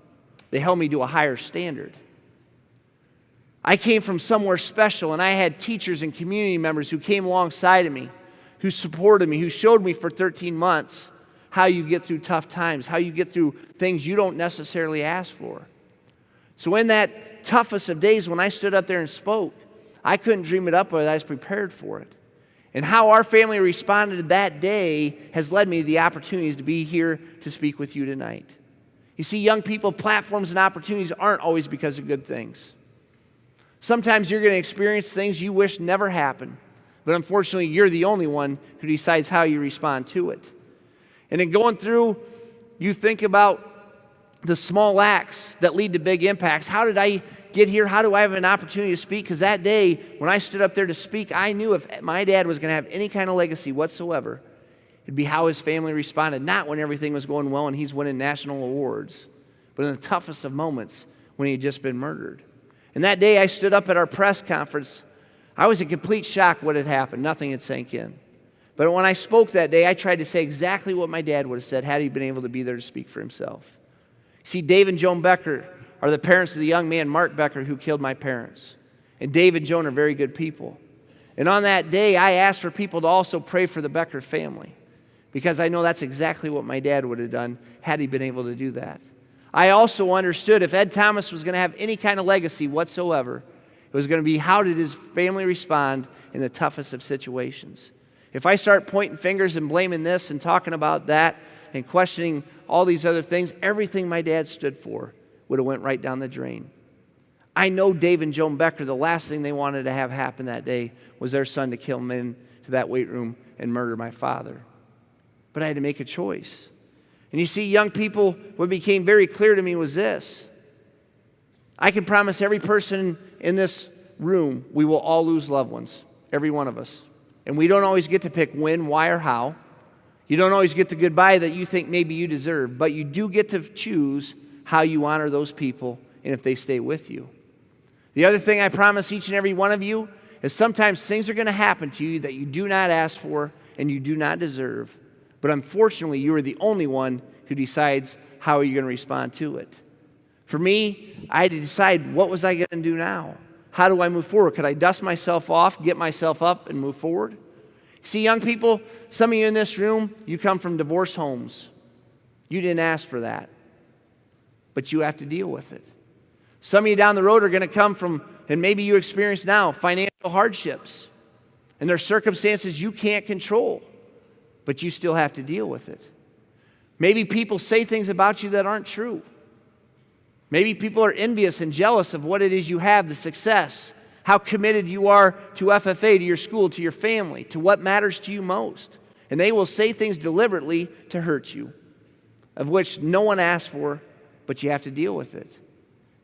They held me to a higher standard. I came from somewhere special, and I had teachers and community members who came alongside of me, who supported me, who showed me for 13 months how you get through tough times, how you get through things you don't necessarily ask for. So in that toughest of days when I stood up there and spoke, I couldn't dream it up, but I was prepared for it. And how our family responded that day has led me to the opportunities to be here to speak with you tonight. You see, young people, platforms and opportunities aren't always because of good things. Sometimes you're going to experience things you wish never happened, but unfortunately, you're the only one who decides how you respond to it. And in going through, you think about the small acts that lead to big impacts. How did I get here? How do I have an opportunity to speak? Because that day, when I stood up there to speak, I knew if my dad was going to have any kind of legacy whatsoever, it'd be how his family responded, not when everything was going well and he's winning national awards, but in the toughest of moments when he had just been murdered. And that day I stood up at our press conference. I was in complete shock what had happened. Nothing had sank in. But when I spoke that day, I tried to say exactly what my dad would have said had he been able to be there to speak for himself. See, Dave and Joan Becker are the parents of the young man, Mark Becker, who killed my parents. And Dave and Joan are very good people. And on that day, I asked for people to also pray for the Becker family, because I know that's exactly what my dad would have done had he been able to do that. I also understood if Ed Thomas was going to have any kind of legacy whatsoever, it was going to be how did his family respond in the toughest of situations. If I start pointing fingers and blaming this and talking about that and questioning all these other things, everything my dad stood for would have went right down the drain. I know Dave and Joan Becker, the last thing they wanted to have happen that day was their son to kill him into that weight room and murder my father. But I had to make a choice. And you see, young people, what became very clear to me was this. I can promise every person in this room, we will all lose loved ones, every one of us. And we don't always get to pick when, why, or how. You don't always get the goodbye that you think maybe you deserve, but you do get to choose how you honor those people and if they stay with you. The other thing I promise each and every one of you is sometimes things are going to happen to you that you do not ask for and you do not deserve. But unfortunately, you are the only one who decides how you're going to respond to it. For me, I had to decide, what was I going to do now? How do I move forward? Could I dust myself off, get myself up, and move forward? See, young people, some of you in this room, you come from divorced homes. You didn't ask for that, but you have to deal with it. Some of you down the road are going to come from, and maybe you experience now, financial hardships. And there are circumstances you can't control, but you still have to deal with it. Maybe people say things about you that aren't true. Maybe people are envious and jealous of what it is you have, the success, how committed you are to FFA, to your school, to your family, to what matters to you most. And they will say things deliberately to hurt you, of which no one asked for, but you have to deal with it.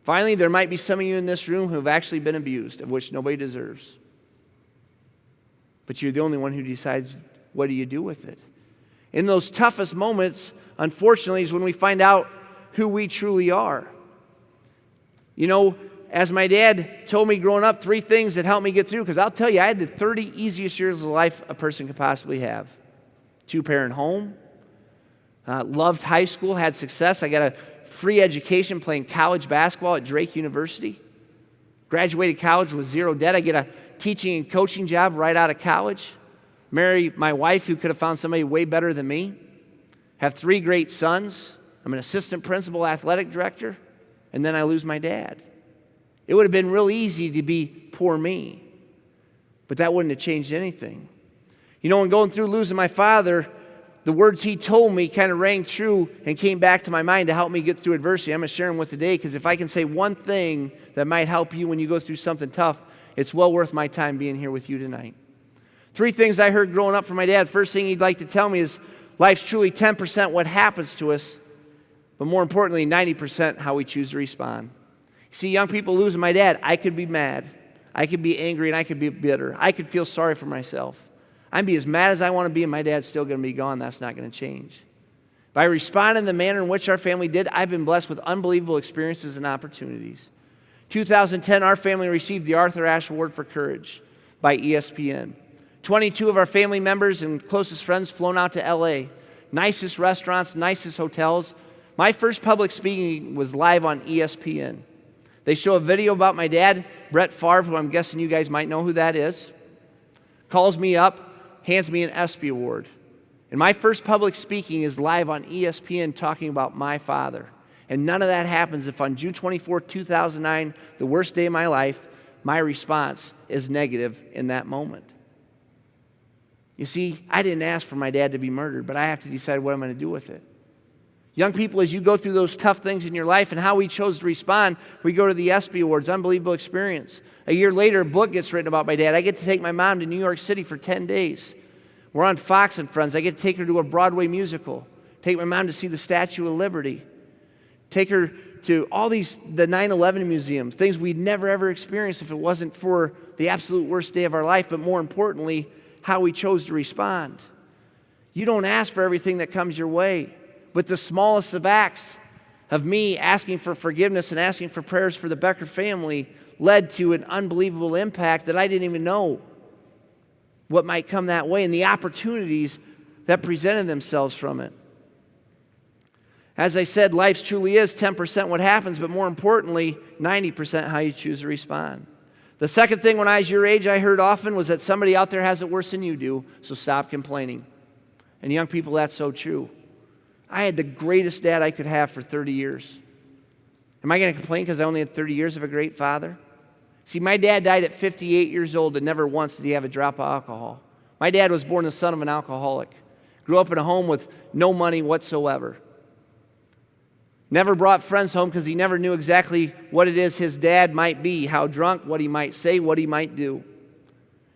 Finally, there might be some of you in this room who have actually been abused, of which nobody deserves. But you're the only one who decides, what do you do with it? In those toughest moments, unfortunately, is when we find out who we truly are. You know, as my dad told me growing up, 3 things that helped me get through, because I'll tell you, I had the 30 easiest years of life a person could possibly have. 2-parent home, loved high school, had success. I got a free education playing college basketball at Drake University. Graduated college with 0 debt. I get a teaching and coaching job right out of college. Marry my wife, who could have found somebody way better than me. Have 3 great sons. I'm an assistant principal, athletic director. And then I lose my dad. It would have been real easy to be poor me, but that wouldn't have changed anything. You know, when going through losing my father, the words he told me kind of rang true and came back to my mind to help me get through adversity. I'm going to share them with today, because if I can say one thing that might help you when you go through something tough, it's well worth my time being here with you tonight. 3 things I heard growing up from my dad. First thing he'd like to tell me is life's truly 10% what happens to us, but more importantly, 90% how we choose to respond. You see, young people losing my dad, I could be mad, I could be angry, and I could be bitter. I could feel sorry for myself. I'd be as mad as I want to be, and my dad's still going to be gone. That's not going to change. If I respond in the manner in which our family did, I've been blessed with unbelievable experiences and opportunities. 2010, our family received the Arthur Ashe Award for Courage by ESPN. 22 of our family members and closest friends flown out to LA. Nicest restaurants, nicest hotels. My first public speaking was live on ESPN. They show a video about my dad, Brett Favre, who I'm guessing you guys might know who that is. Calls me up, hands me an ESPY award. And my first public speaking is live on ESPN talking about my father. And none of that happens if on June 24, 2009, the worst day of my life, my response is negative in that moment. You see, I didn't ask for my dad to be murdered, but I have to decide what I'm going to do with it. Young people, as you go through those tough things in your life and how we chose to respond, we go to the ESPY Awards, unbelievable experience. A year later, a book gets written about my dad. I get to take my mom to New York City for 10 days. We're on Fox and Friends. I get to take her to a Broadway musical, take my mom to see the Statue of Liberty, take her to all the 9/11 museums, things we'd never, ever experienced if it wasn't for the absolute worst day of our life, but more importantly, how we chose to respond. You don't ask for everything that comes your way. But the smallest of acts of me asking for forgiveness and asking for prayers for the Becker family led to an unbelievable impact that I didn't even know. what might come that way and the opportunities that presented themselves from it. As I said, life truly is 10% what happens, but more importantly, 90% how you choose to respond. The second thing when I was your age I heard often was that somebody out there has it worse than you do, so stop complaining. And young people, that's so true. I had the greatest dad I could have for 30 years. Am I going to complain because I only had 30 years of a great father? See, my dad died at 58 years old and never once did he have a drop of alcohol. My dad was born the son of an alcoholic. Grew up in a home with no money whatsoever. Never brought friends home because he never knew exactly what it is his dad might be, how drunk, what he might say, what he might do.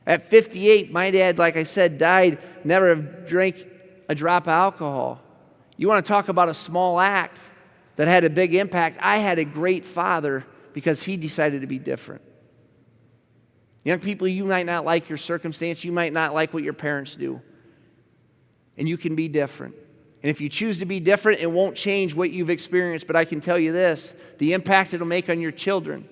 At 58, my dad, like I said, died, never drank a drop of alcohol. You want to talk about a small act that had a big impact? I had a great father because he decided to be different. Young people, you might not like your circumstance. You might not like what your parents do. And you can be different. And if you choose to be different, it won't change what you've experienced. But I can tell you this, the impact it'll make on your children,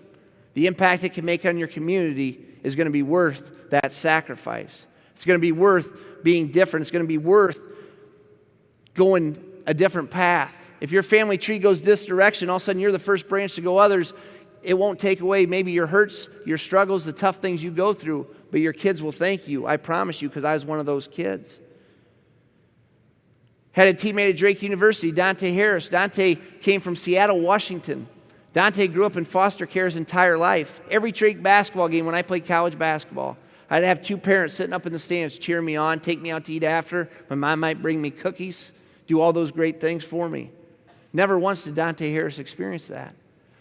the impact it can make on your community is going to be worth that sacrifice. It's going to be worth being different. It's going to be worth going a different path. If your family tree goes this direction, all of a sudden you're the first branch to go others. It won't take away maybe your hurts, your struggles, the tough things you go through, but your kids will thank you. I promise you, because I was one of those kids. Had a teammate at Drake University, Dante Harris. Dante came from Seattle, Washington. Dante grew up in foster care his entire life. Every Drake basketball game when I played college basketball, I'd have two parents sitting up in the stands cheering me on, take me out to eat after. My mom might bring me cookies, do all those great things for me. Never once did Dante Harris experience that.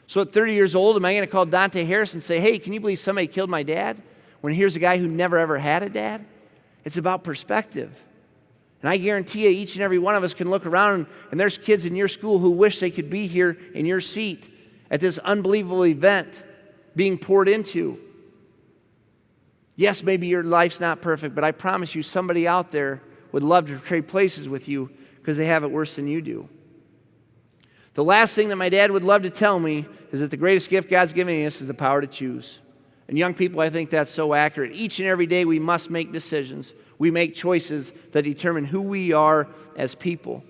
So at 30 years old, am I going to call Dante Harris and say, hey, can you believe somebody killed my dad? When here's a guy who never ever had a dad? It's about perspective. And I guarantee you, each and every one of us can look around and there's kids in your school who wish they could be here in your seat at this unbelievable event being poured into. Yes, maybe your life's not perfect, but I promise you somebody out there would love to trade places with you because they have it worse than you do. The last thing that my dad would love to tell me is that the greatest gift God's given us is the power to choose. And young people, I think that's so accurate. Each and every day we must make decisions. We make choices that determine who we are as people.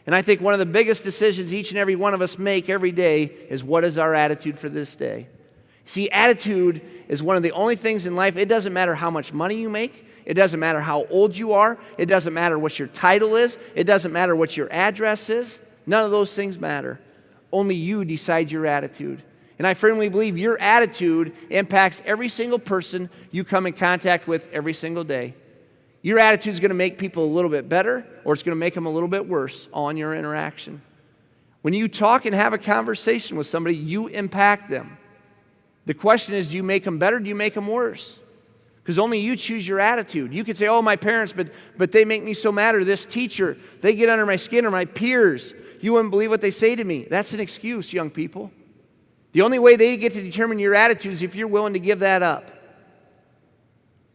And I think one of the biggest decisions each and every one of us make every day is what is our attitude for this day. See, attitude is one of the only things in life. It doesn't matter how much money you make. It doesn't matter how old you are. It doesn't matter what your title is. It doesn't matter what your address is. None of those things matter. Only you decide your attitude. And I firmly believe your attitude impacts every single person you come in contact with every single day. Your attitude is going to make people a little bit better, or it's going to make them a little bit worse on your interaction. When you talk and have a conversation with somebody, you impact them. The question is, do you make them better, or do you make them worse? Because only you choose your attitude. You could say, oh, my parents, but they make me so mad, or this teacher, they get under my skin, or my peers. You wouldn't believe what they say to me. That's an excuse, young people. The only way they get to determine your attitude is if you're willing to give that up.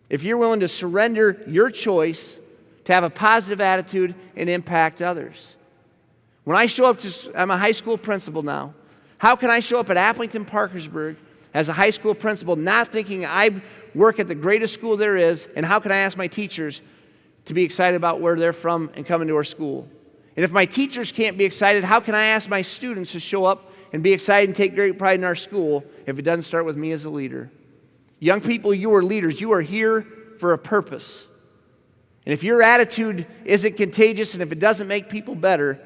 If you're willing to surrender your choice to have a positive attitude and impact others. When I show up I'm a high school principal now. How can I show up at Applington Parkersburg as a high school principal not thinking I work at the greatest school there is, and how can I ask my teachers to be excited about where they're from and coming to our school? And if my teachers can't be excited, how can I ask my students to show up and be excited and take great pride in our school if it doesn't start with me as a leader? Young people, you are leaders. You are here for a purpose. And if your attitude isn't contagious and if it doesn't make people better,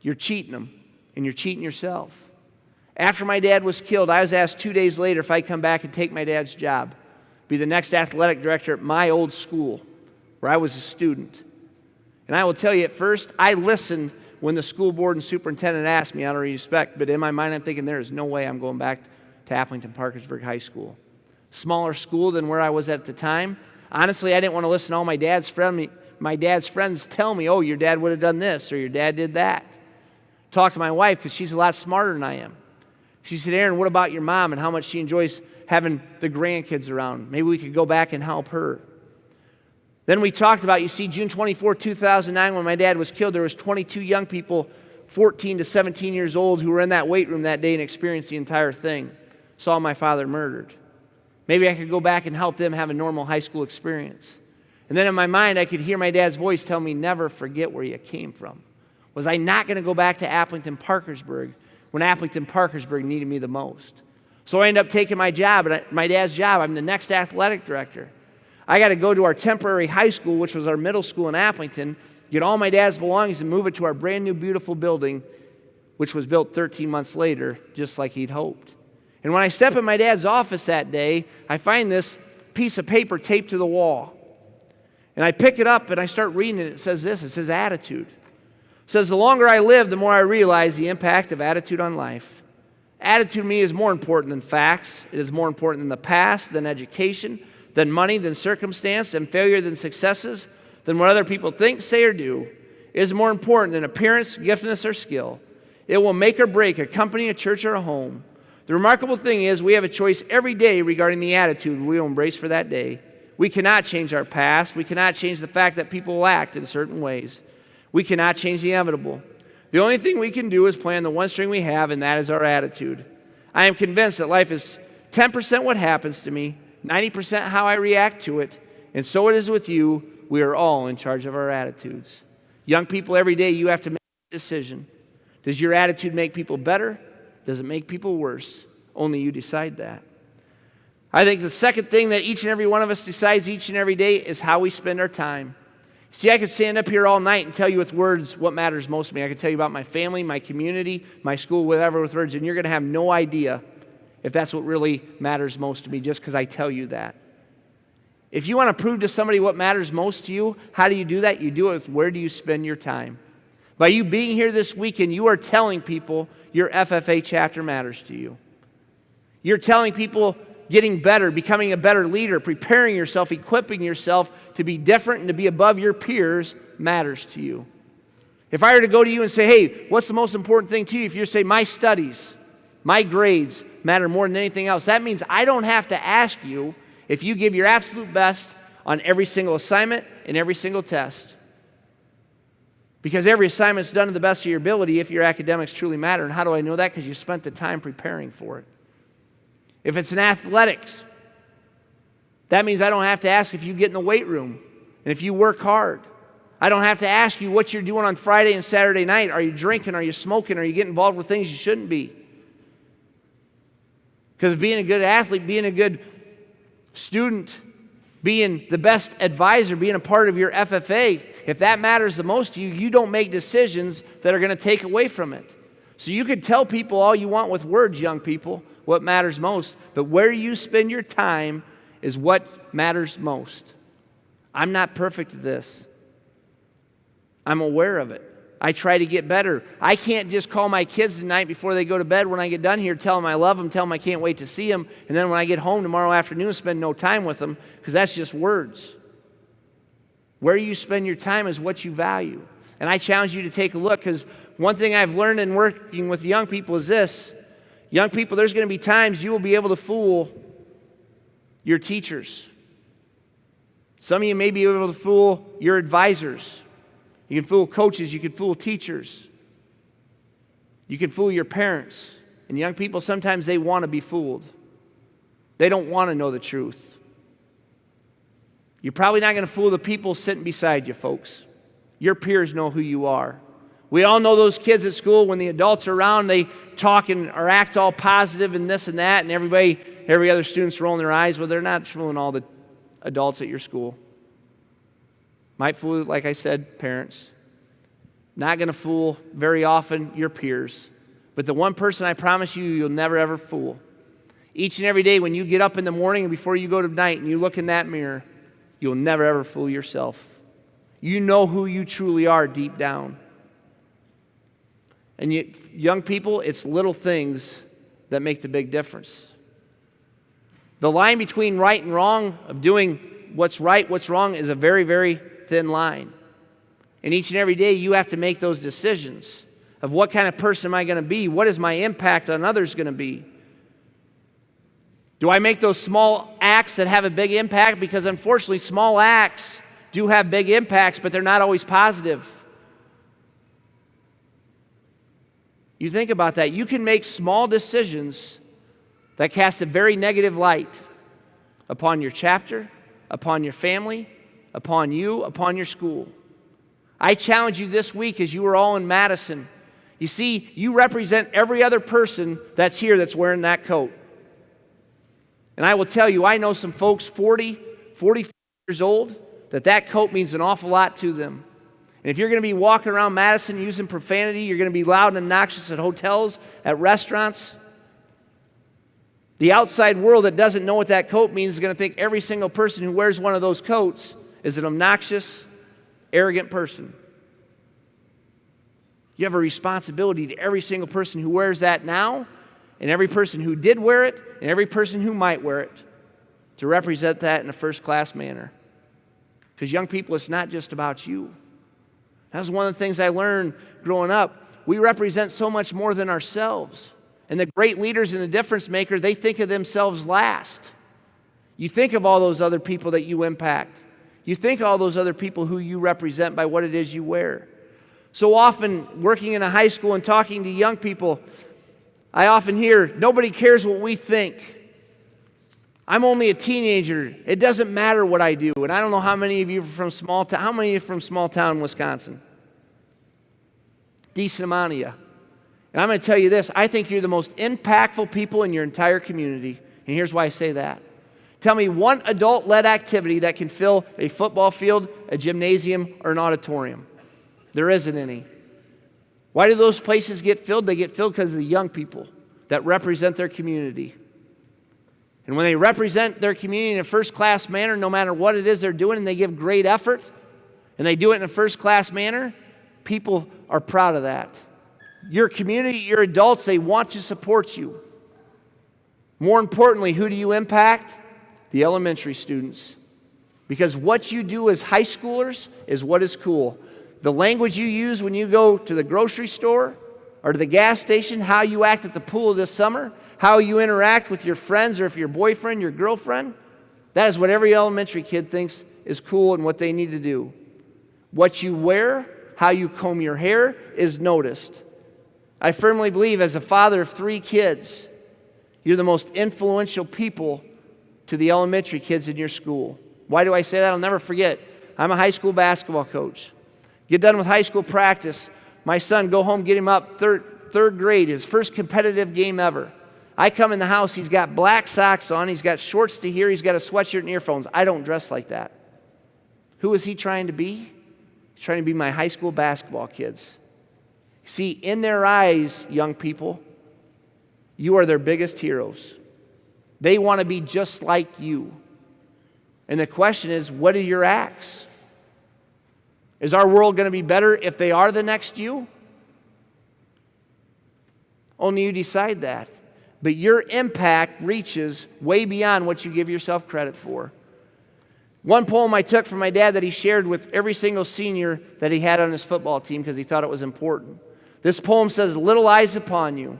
you're cheating them and you're cheating yourself. After my dad was killed, I was asked 2 days later if I'd come back and take my dad's job, be the next athletic director at my old school where I was a student. And I will tell you, at first, I listened when the school board and superintendent asked me out of respect, but in my mind I'm thinking there is no way I'm going back to Applington Parkersburg High School. Smaller school than where I was at the time. Honestly, I didn't want to listen to all my dad's friends tell me, oh, your dad would have done this or your dad did that. Talk to my wife because she's a lot smarter than I am. She said, Aaron, what about your mom and how much she enjoys having the grandkids around? Maybe we could go back and help her. Then we talked about, you see, June 24, 2009, when my dad was killed, there was 22 young people, 14 to 17 years old, who were in that weight room that day and experienced the entire thing. Saw my father murdered. Maybe I could go back and help them have a normal high school experience. And then in my mind, I could hear my dad's voice tell me, never forget where you came from. Was I not going to go back to Applington-Parkersburg when Applington-Parkersburg needed me the most? So I ended up taking my job, my dad's job. I'm the next athletic director. I got to go to our temporary high school, which was our middle school in Applington, get all my dad's belongings and move it to our brand new beautiful building, which was built 13 months later, just like he'd hoped. And when I step in my dad's office that day, I find this piece of paper taped to the wall. And I pick it up and I start reading it. It says this, it says attitude. It says, the longer I live, the more I realize the impact of attitude on life. Attitude to me is more important than facts. It is more important than the past, than education, than money, than circumstance, than failure, than successes, than what other people think, say, or do. It is more important than appearance, giftedness, or skill. It will make or break a company, a church, or a home. The remarkable thing is we have a choice every day regarding the attitude we will embrace for that day. We cannot change our past. We cannot change the fact that people will act in certain ways. We cannot change the inevitable. The only thing we can do is play on the one string we have, and that is our attitude. I am convinced that life is 10% what happens to me, 90% how I react to it, and so it is with you. We are all in charge of our attitudes. Young people, every day you have to make a decision. Does your attitude make people better? Does it make people worse? Only you decide that. I think the second thing that each and every one of us decides each and every day is how we spend our time. See, I could stand up here all night and tell you with words what matters most to me. I could tell you about my family, my community, my school, whatever with words, and you're going to have no idea if that's what really matters most to me just because I tell you that. If you want to prove to somebody what matters most to you, how do you do that? You do it with where do you spend your time. By you being here this weekend, you are telling people your FFA chapter matters to you. You're telling people getting better, becoming a better leader, preparing yourself, equipping yourself to be different and to be above your peers matters to you. If I were to go to you and say, hey, what's the most important thing to you? If you say, my studies, my grades matter more than anything else, that means I don't have to ask you if you give your absolute best on every single assignment and every single test. Because every assignment's done to the best of your ability if your academics truly matter. And how do I know that? Because you spent the time preparing for it. If it's in athletics, that means I don't have to ask if you get in the weight room and if you work hard. I don't have to ask you what you're doing on Friday and Saturday night. Are you drinking? Are you smoking? Are you getting involved with things you shouldn't be? Because being a good athlete, being a good student, being the best advisor, being a part of your FFA, if that matters the most to you, you don't make decisions that are going to take away from it. So you can tell people all you want with words, young people, what matters most, but where you spend your time is what matters most. I'm not perfect at this. I'm aware of it. I try to get better. I can't just call my kids tonight before they go to bed when I get done here, tell them I love them, tell them I can't wait to see them, and then when I get home tomorrow afternoon, spend no time with them, because that's just words. Where you spend your time is what you value. And I challenge you to take a look, because one thing I've learned in working with young people is this. Young people, there's going to be times you will be able to fool your teachers. Some of you may be able to fool your advisors. You can fool coaches. You can fool teachers. You can fool your parents. And young people, sometimes they want to be fooled. They don't want to know the truth. You're probably not going to fool the people sitting beside you, folks. Your peers know who you are. We all know those kids at school, when the adults are around, they talk and or act all positive and this and that, and every other student's rolling their eyes. Well, they're not fooling all the adults at your school. Might fool, like I said, parents. Not going to fool very often your peers. But the one person I promise you, you'll never ever fool. Each and every day when you get up in the morning and before you go to night and you look in that mirror, you'll never ever fool yourself. You know who you truly are deep down. And young people, it's little things that make the big difference. The line between right and wrong, of doing what's right, what's wrong, is a very, very thin line. And each and every day you have to make those decisions of what kind of person am I going to be? What is my impact on others going to be? Do I make those small acts that have a big impact? Because unfortunately, small acts do have big impacts, but they're not always positive. You think about that. You can make small decisions that cast a very negative light. upon your chapter, upon your family, upon you, upon your school. I challenge you this week as you are all in Madison. You see, you represent every other person that's here that's wearing that coat. And I will tell you, I know some folks 40, 45 years old, that coat means an awful lot to them. And if you're going to be walking around Madison using profanity, you're going to be loud and obnoxious at hotels, at restaurants, the outside world that doesn't know what that coat means is going to think every single person who wears one of those coats is an obnoxious, arrogant person. You have a responsibility to every single person who wears that now, and every person who did wear it, and every person who might wear it, to represent that in a first-class manner. Because young people, it's not just about you. That was one of the things I learned growing up. We represent so much more than ourselves. And the great leaders and the difference makers, they think of themselves last. You think of all those other people that you impact. You think of all those other people who you represent by what it is you wear. So often, working in a high school and talking to young people, I often hear, nobody cares what we think. I'm only a teenager. It doesn't matter what I do. And I don't know how many of you are from small town. How many of you are from small town Wisconsin? Decent amount of you. And I'm going to tell you this. I think you're the most impactful people in your entire community. And here's why I say that. Tell me one adult-led activity that can fill a football field, a gymnasium, or an auditorium. There isn't any. Why do those places get filled? They get filled because of the young people that represent their community. And when they represent their community in a first-class manner, no matter what it is they're doing, and they give great effort, and they do it in a first-class manner, people are proud of that. Your community, your adults, they want to support you. More importantly, who do you impact? The elementary students. Because what you do as high schoolers is what is cool. The language you use when you go to the grocery store or to the gas station, how you act at the pool this summer, how you interact with your friends or if your boyfriend, your girlfriend, that is what every elementary kid thinks is cool and what they need to do. What you wear, how you comb your hair is noticed. I firmly believe as a father of 3 kids, you're the most influential people to the elementary kids in your school. Why do I say that? I'll never forget. I'm a high school basketball coach. Get done with high school practice. My son, go home, get him up, third grade, his first competitive game ever. I come in the house, he's got black socks on, he's got shorts to here, he's got a sweatshirt and earphones. I don't dress like that. Who is he trying to be? He's trying to be my high school basketball kids. See, in their eyes, young people, you are their biggest heroes. They want to be just like you. And the question is, what are your acts? Is our world going to be better if they are the next you? Only you decide that. But your impact reaches way beyond what you give yourself credit for. One poem I took from my dad that he shared with every single senior that he had on his football team because he thought it was important. This poem says, "Little eyes upon you," and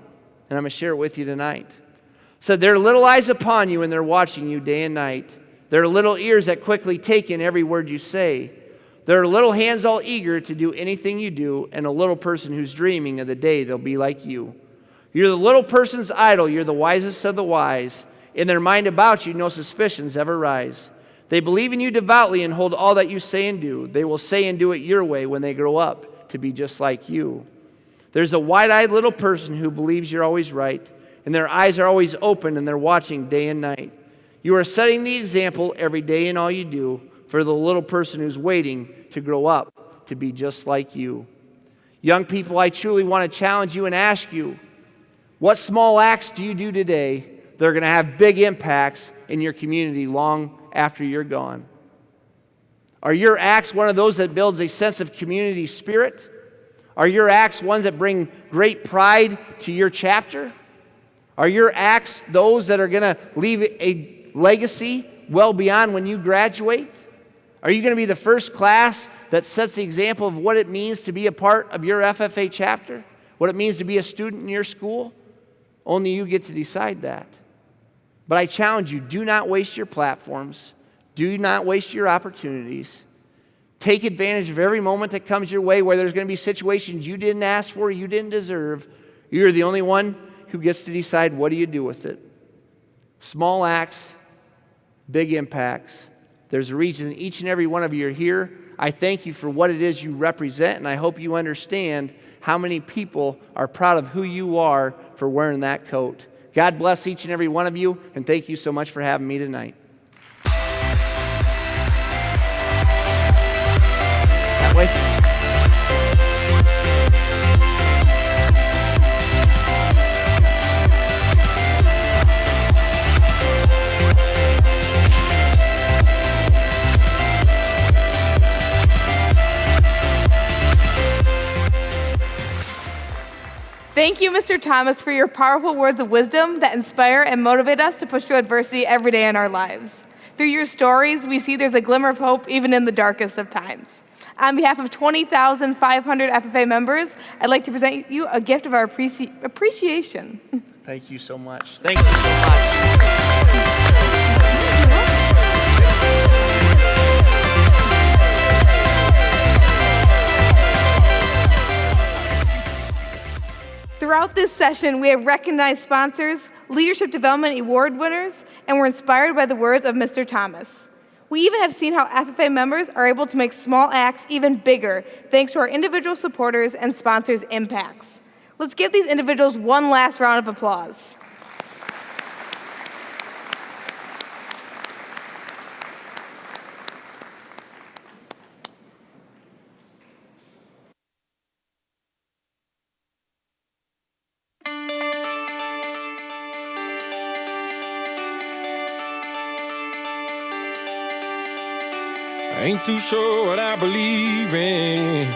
I'm going to share it with you tonight. It said, "There are little eyes upon you and they're watching you day and night. There are little ears that quickly take in every word you say. There are little hands all eager to do anything you do, and a little person who's dreaming of the day they'll be like you. You're the little person's idol. You're the wisest of the wise. In their mind about you, no suspicions ever rise. They believe in you devoutly and hold all that you say and do. They will say and do it your way when they grow up to be just like you. There's a wide-eyed little person who believes you're always right, and their eyes are always open and they're watching day and night. You are setting the example every day in all you do for the little person who's waiting to grow up to be just like you." Young people, I truly want to challenge you and ask you, what small acts do you do today that are going to have big impacts in your community long after you're gone? Are your acts one of those that builds a sense of community spirit? Are your acts ones that bring great pride to your chapter? Are your acts those that are going to leave a legacy well beyond when you graduate? Are you going to be the first class that sets the example of what it means to be a part of your FFA chapter? What it means to be a student in your school? Only you get to decide that. But I challenge you, do not waste your platforms. Do not waste your opportunities. Take advantage of every moment that comes your way where there's going to be situations you didn't ask for, you didn't deserve. You're the only one who gets to decide what do you do with it. Small acts big impacts. There's a reason each and every one of you are here. I thank you for what it is you represent, and I hope you understand how many people are proud of who you are for wearing that coat. God bless each and every one of you, and thank you so much for having me tonight. That way. Thank you, Mr. Thomas, for your powerful words of wisdom that inspire and motivate us to push through adversity every day in our lives. Through your stories, we see there's a glimmer of hope even in the darkest of times. On behalf of 20,500 FFA members, I'd like to present you a gift of our appreciation. Thank you so much. Thank you so much. Throughout this session, we have recognized sponsors, leadership development award winners, and we're inspired by the words of Mr. Thomas. We even have seen how FFA members are able to make small acts even bigger thanks to our individual supporters and sponsors' impacts. Let's give these individuals one last round of applause. I ain't too sure what I believe in,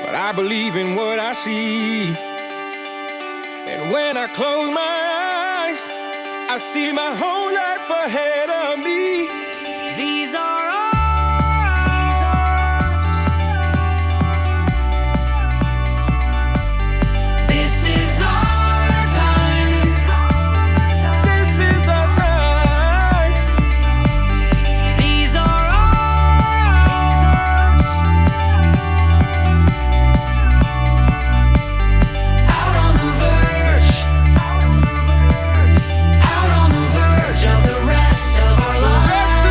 but I believe in what I see. And when I close my eyes, I see my whole life ahead of me. These are ours. This is our time. This is our time. These are ours. Out on the verge. Out on the verge of the rest of our lives.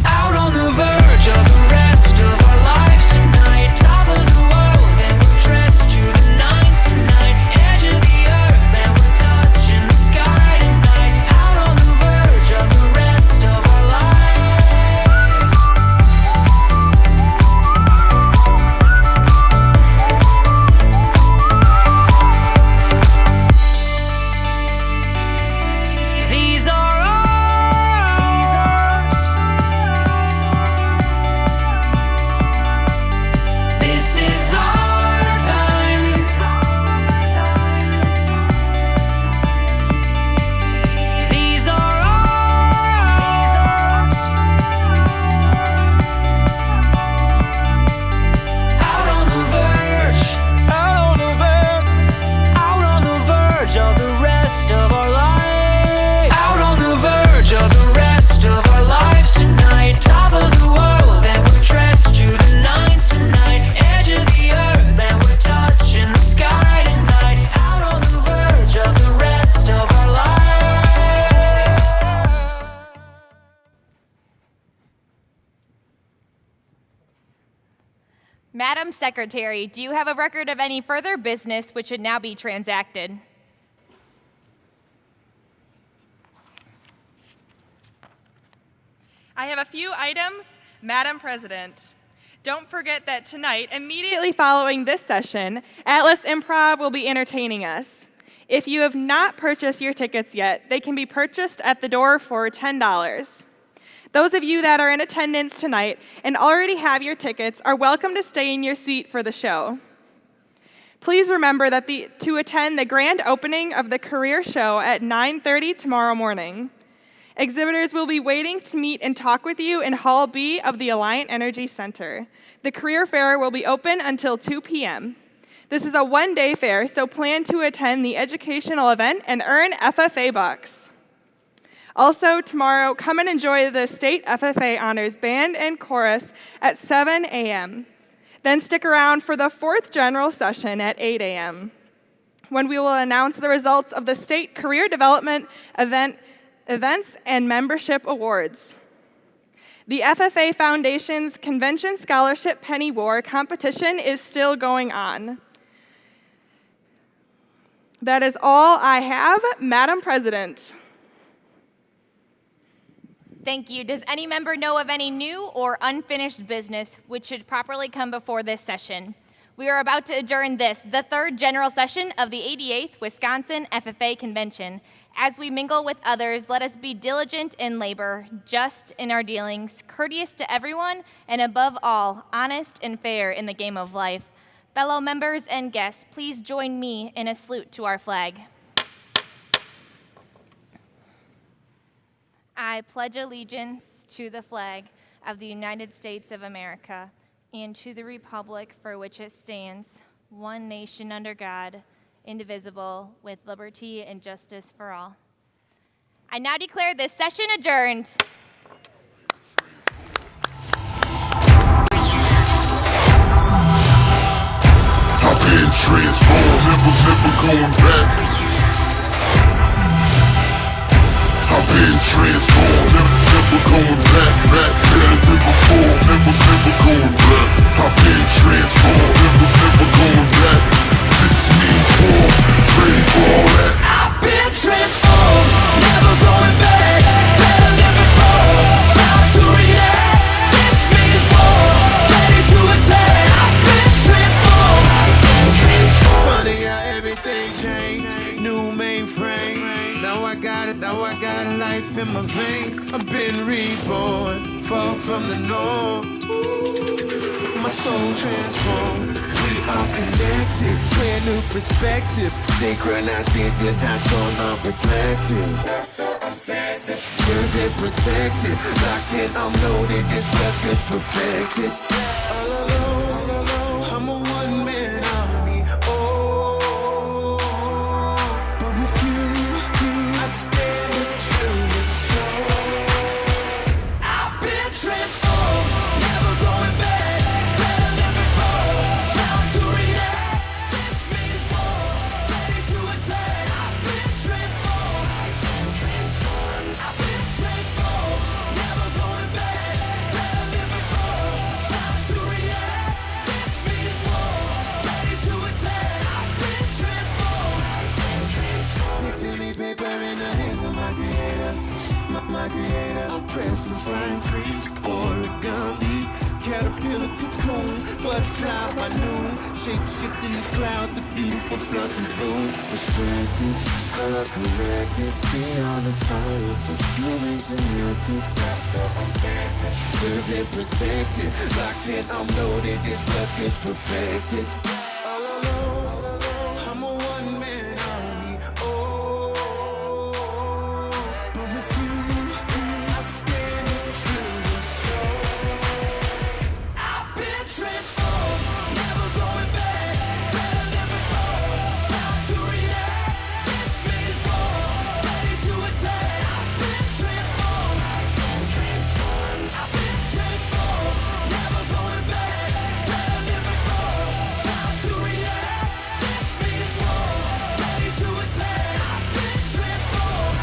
Out on the verge of the rest of our lives tonight. Top of the world and we're dressed to the nines tonight. Edge of the earth and we're touching the sky tonight. Out on the verge of the rest of our lives. These are ours. This is our time. These are ours. Out on the verge. Out on the verge. Out on the verge of the rest of our lives. Out on the verge of the rest of our lives tonight. Top of the world and we're dressed to the nines tonight. Edge of the earth and we're touching the sky tonight. Out on the verge of the rest of our lives. Madam Secretary, do you have a record of any further business which should now be transacted? I have a few items, Madam President. Don't forget that tonight, immediately following this session, Atlas Improv will be entertaining us. If you have not purchased your tickets yet, they can be purchased at the door for $10. Those of you that are in attendance tonight and already have your tickets are welcome to stay in your seat for the show. Please remember that to attend the grand opening of the career show at 9:30 tomorrow morning. Exhibitors will be waiting to meet and talk with you in Hall B of the Alliant Energy Center. The career fair will be open until 2 p.m. This is a one-day fair, so plan to attend the educational event and earn FFA bucks. Also, tomorrow, come and enjoy the State FFA Honors Band and Chorus at 7 a.m. Then stick around for the 4th general session at 8 a.m., when we will announce the results of the State Career Development Events and Membership Awards. The FFA Foundation's Convention Scholarship Penny War competition is still going on. That is all I have, Madam President. Thank you. Does any member know of any new or unfinished business which should properly come before this session? We are about to adjourn this, the 3rd general session of the 88th Wisconsin FFA Convention. As we mingle with others, let us be diligent in labor, just in our dealings, courteous to everyone, and above all, honest and fair in the game of life. Fellow members and guests, please join me in a salute to our flag. I pledge allegiance to the flag of the United States of America and to the republic for which it stands, one nation under God, indivisible, with liberty and justice for all. I now declare this session adjourned. I've been transformed, never going back. I've been transformed, never going back, better than before, never going back. I've been transformed, never going back. This means war, ready for all that. I've been transformed, never going back, better than before, time to react. This means war, ready to attack. I've been transformed. Funny how everything changed, new mainframe. Now I got life in my veins. I've been reborn, far from the norm. My soul transformed. We are connected, brand new perspective. Synchronized, digitized, so non-reflective. Served and protected, locked in, I'm loaded. This stuff is perfected. All alone, I'm a one-man army. Oh, but with you, I stand a trillion strong. I've been transformed, never going back, better than before, time to react. This means war, ready to attack. I've been transformed. I've been transformed, never going back, better than before, time to react. This means war, ready to attack. I've been transformed. Picture me, paper in the hands of my creator. My creator, press and frying creams, origami, caterpillar cocoon, butterfly by noon, shape shifting the clouds to beautiful blossom bloom. Perspective, color corrected, beyond the science of human genetics. Served and protected, locked in, I'm loaded, this stuff is perfected. All alone, I'm a one-man army. Oh, but with you, I stand a trillion strong. I've been transformed, never going back, better than before, time to react. This means war, ready to attack. I've been transformed. I've been transformed, never going back, better than before, time to react. This means war, ready to attack. I've been transformed.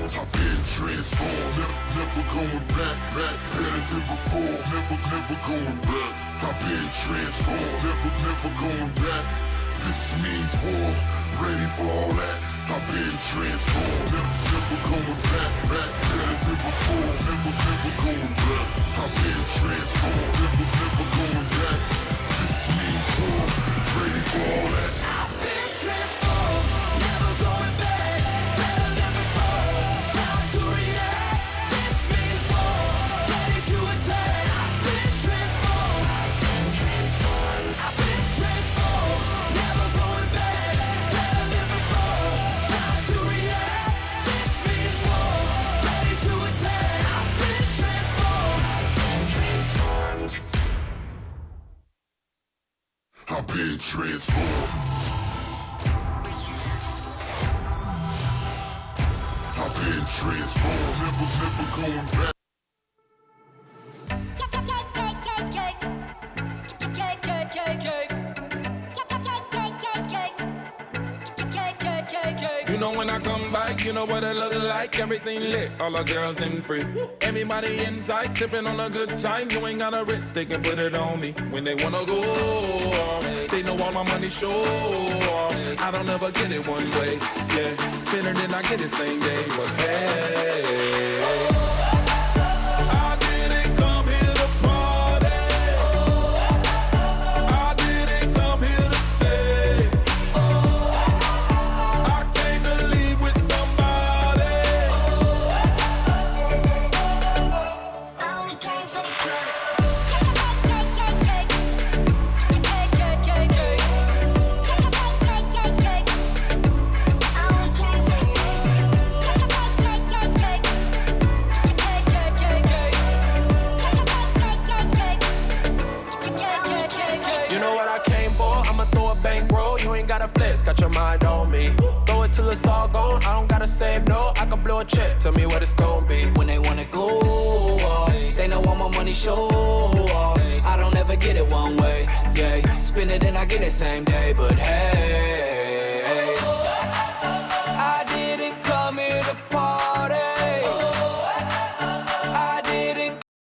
I've been transformed, never going back, better than before, never going back. I've been transformed, never going back. This means war, ready for all that. I've been transformed, never going back, better than before, never going back. I've been transformed, never going back. This means war, ready for all that. I've been transformed, never going back, better than before, time to react. This means war, ready to attack. I've been transformed. I've been transformed, never going back, better than before, time to react. This means war, ready to attack. I've been transformed. I've been transformed. I've been transformed, never going back. You know when I come back, you know what it look like. Everything lit, all the girls in free. Everybody inside, sipping on a good time. You ain't got a risk, they can put it on me. When they wanna go, they know all my money show. I don't ever get it one way, yeah. Spin it and I get it same day, but hey. I didn't come here to party. I didn't come here to stay. I came to leave with somebody. I only came for the club. You know what I came for? I'ma throw a bankroll. You ain't gotta flex, got your mind on me. Throw it till it's all gone. I don't gotta save no. I can blow a check. Tell me what it's gonna be. When they wanna go off, they know all my money show off. I don't ever get it one way. Yeah, spin it and I get it same day. But hey.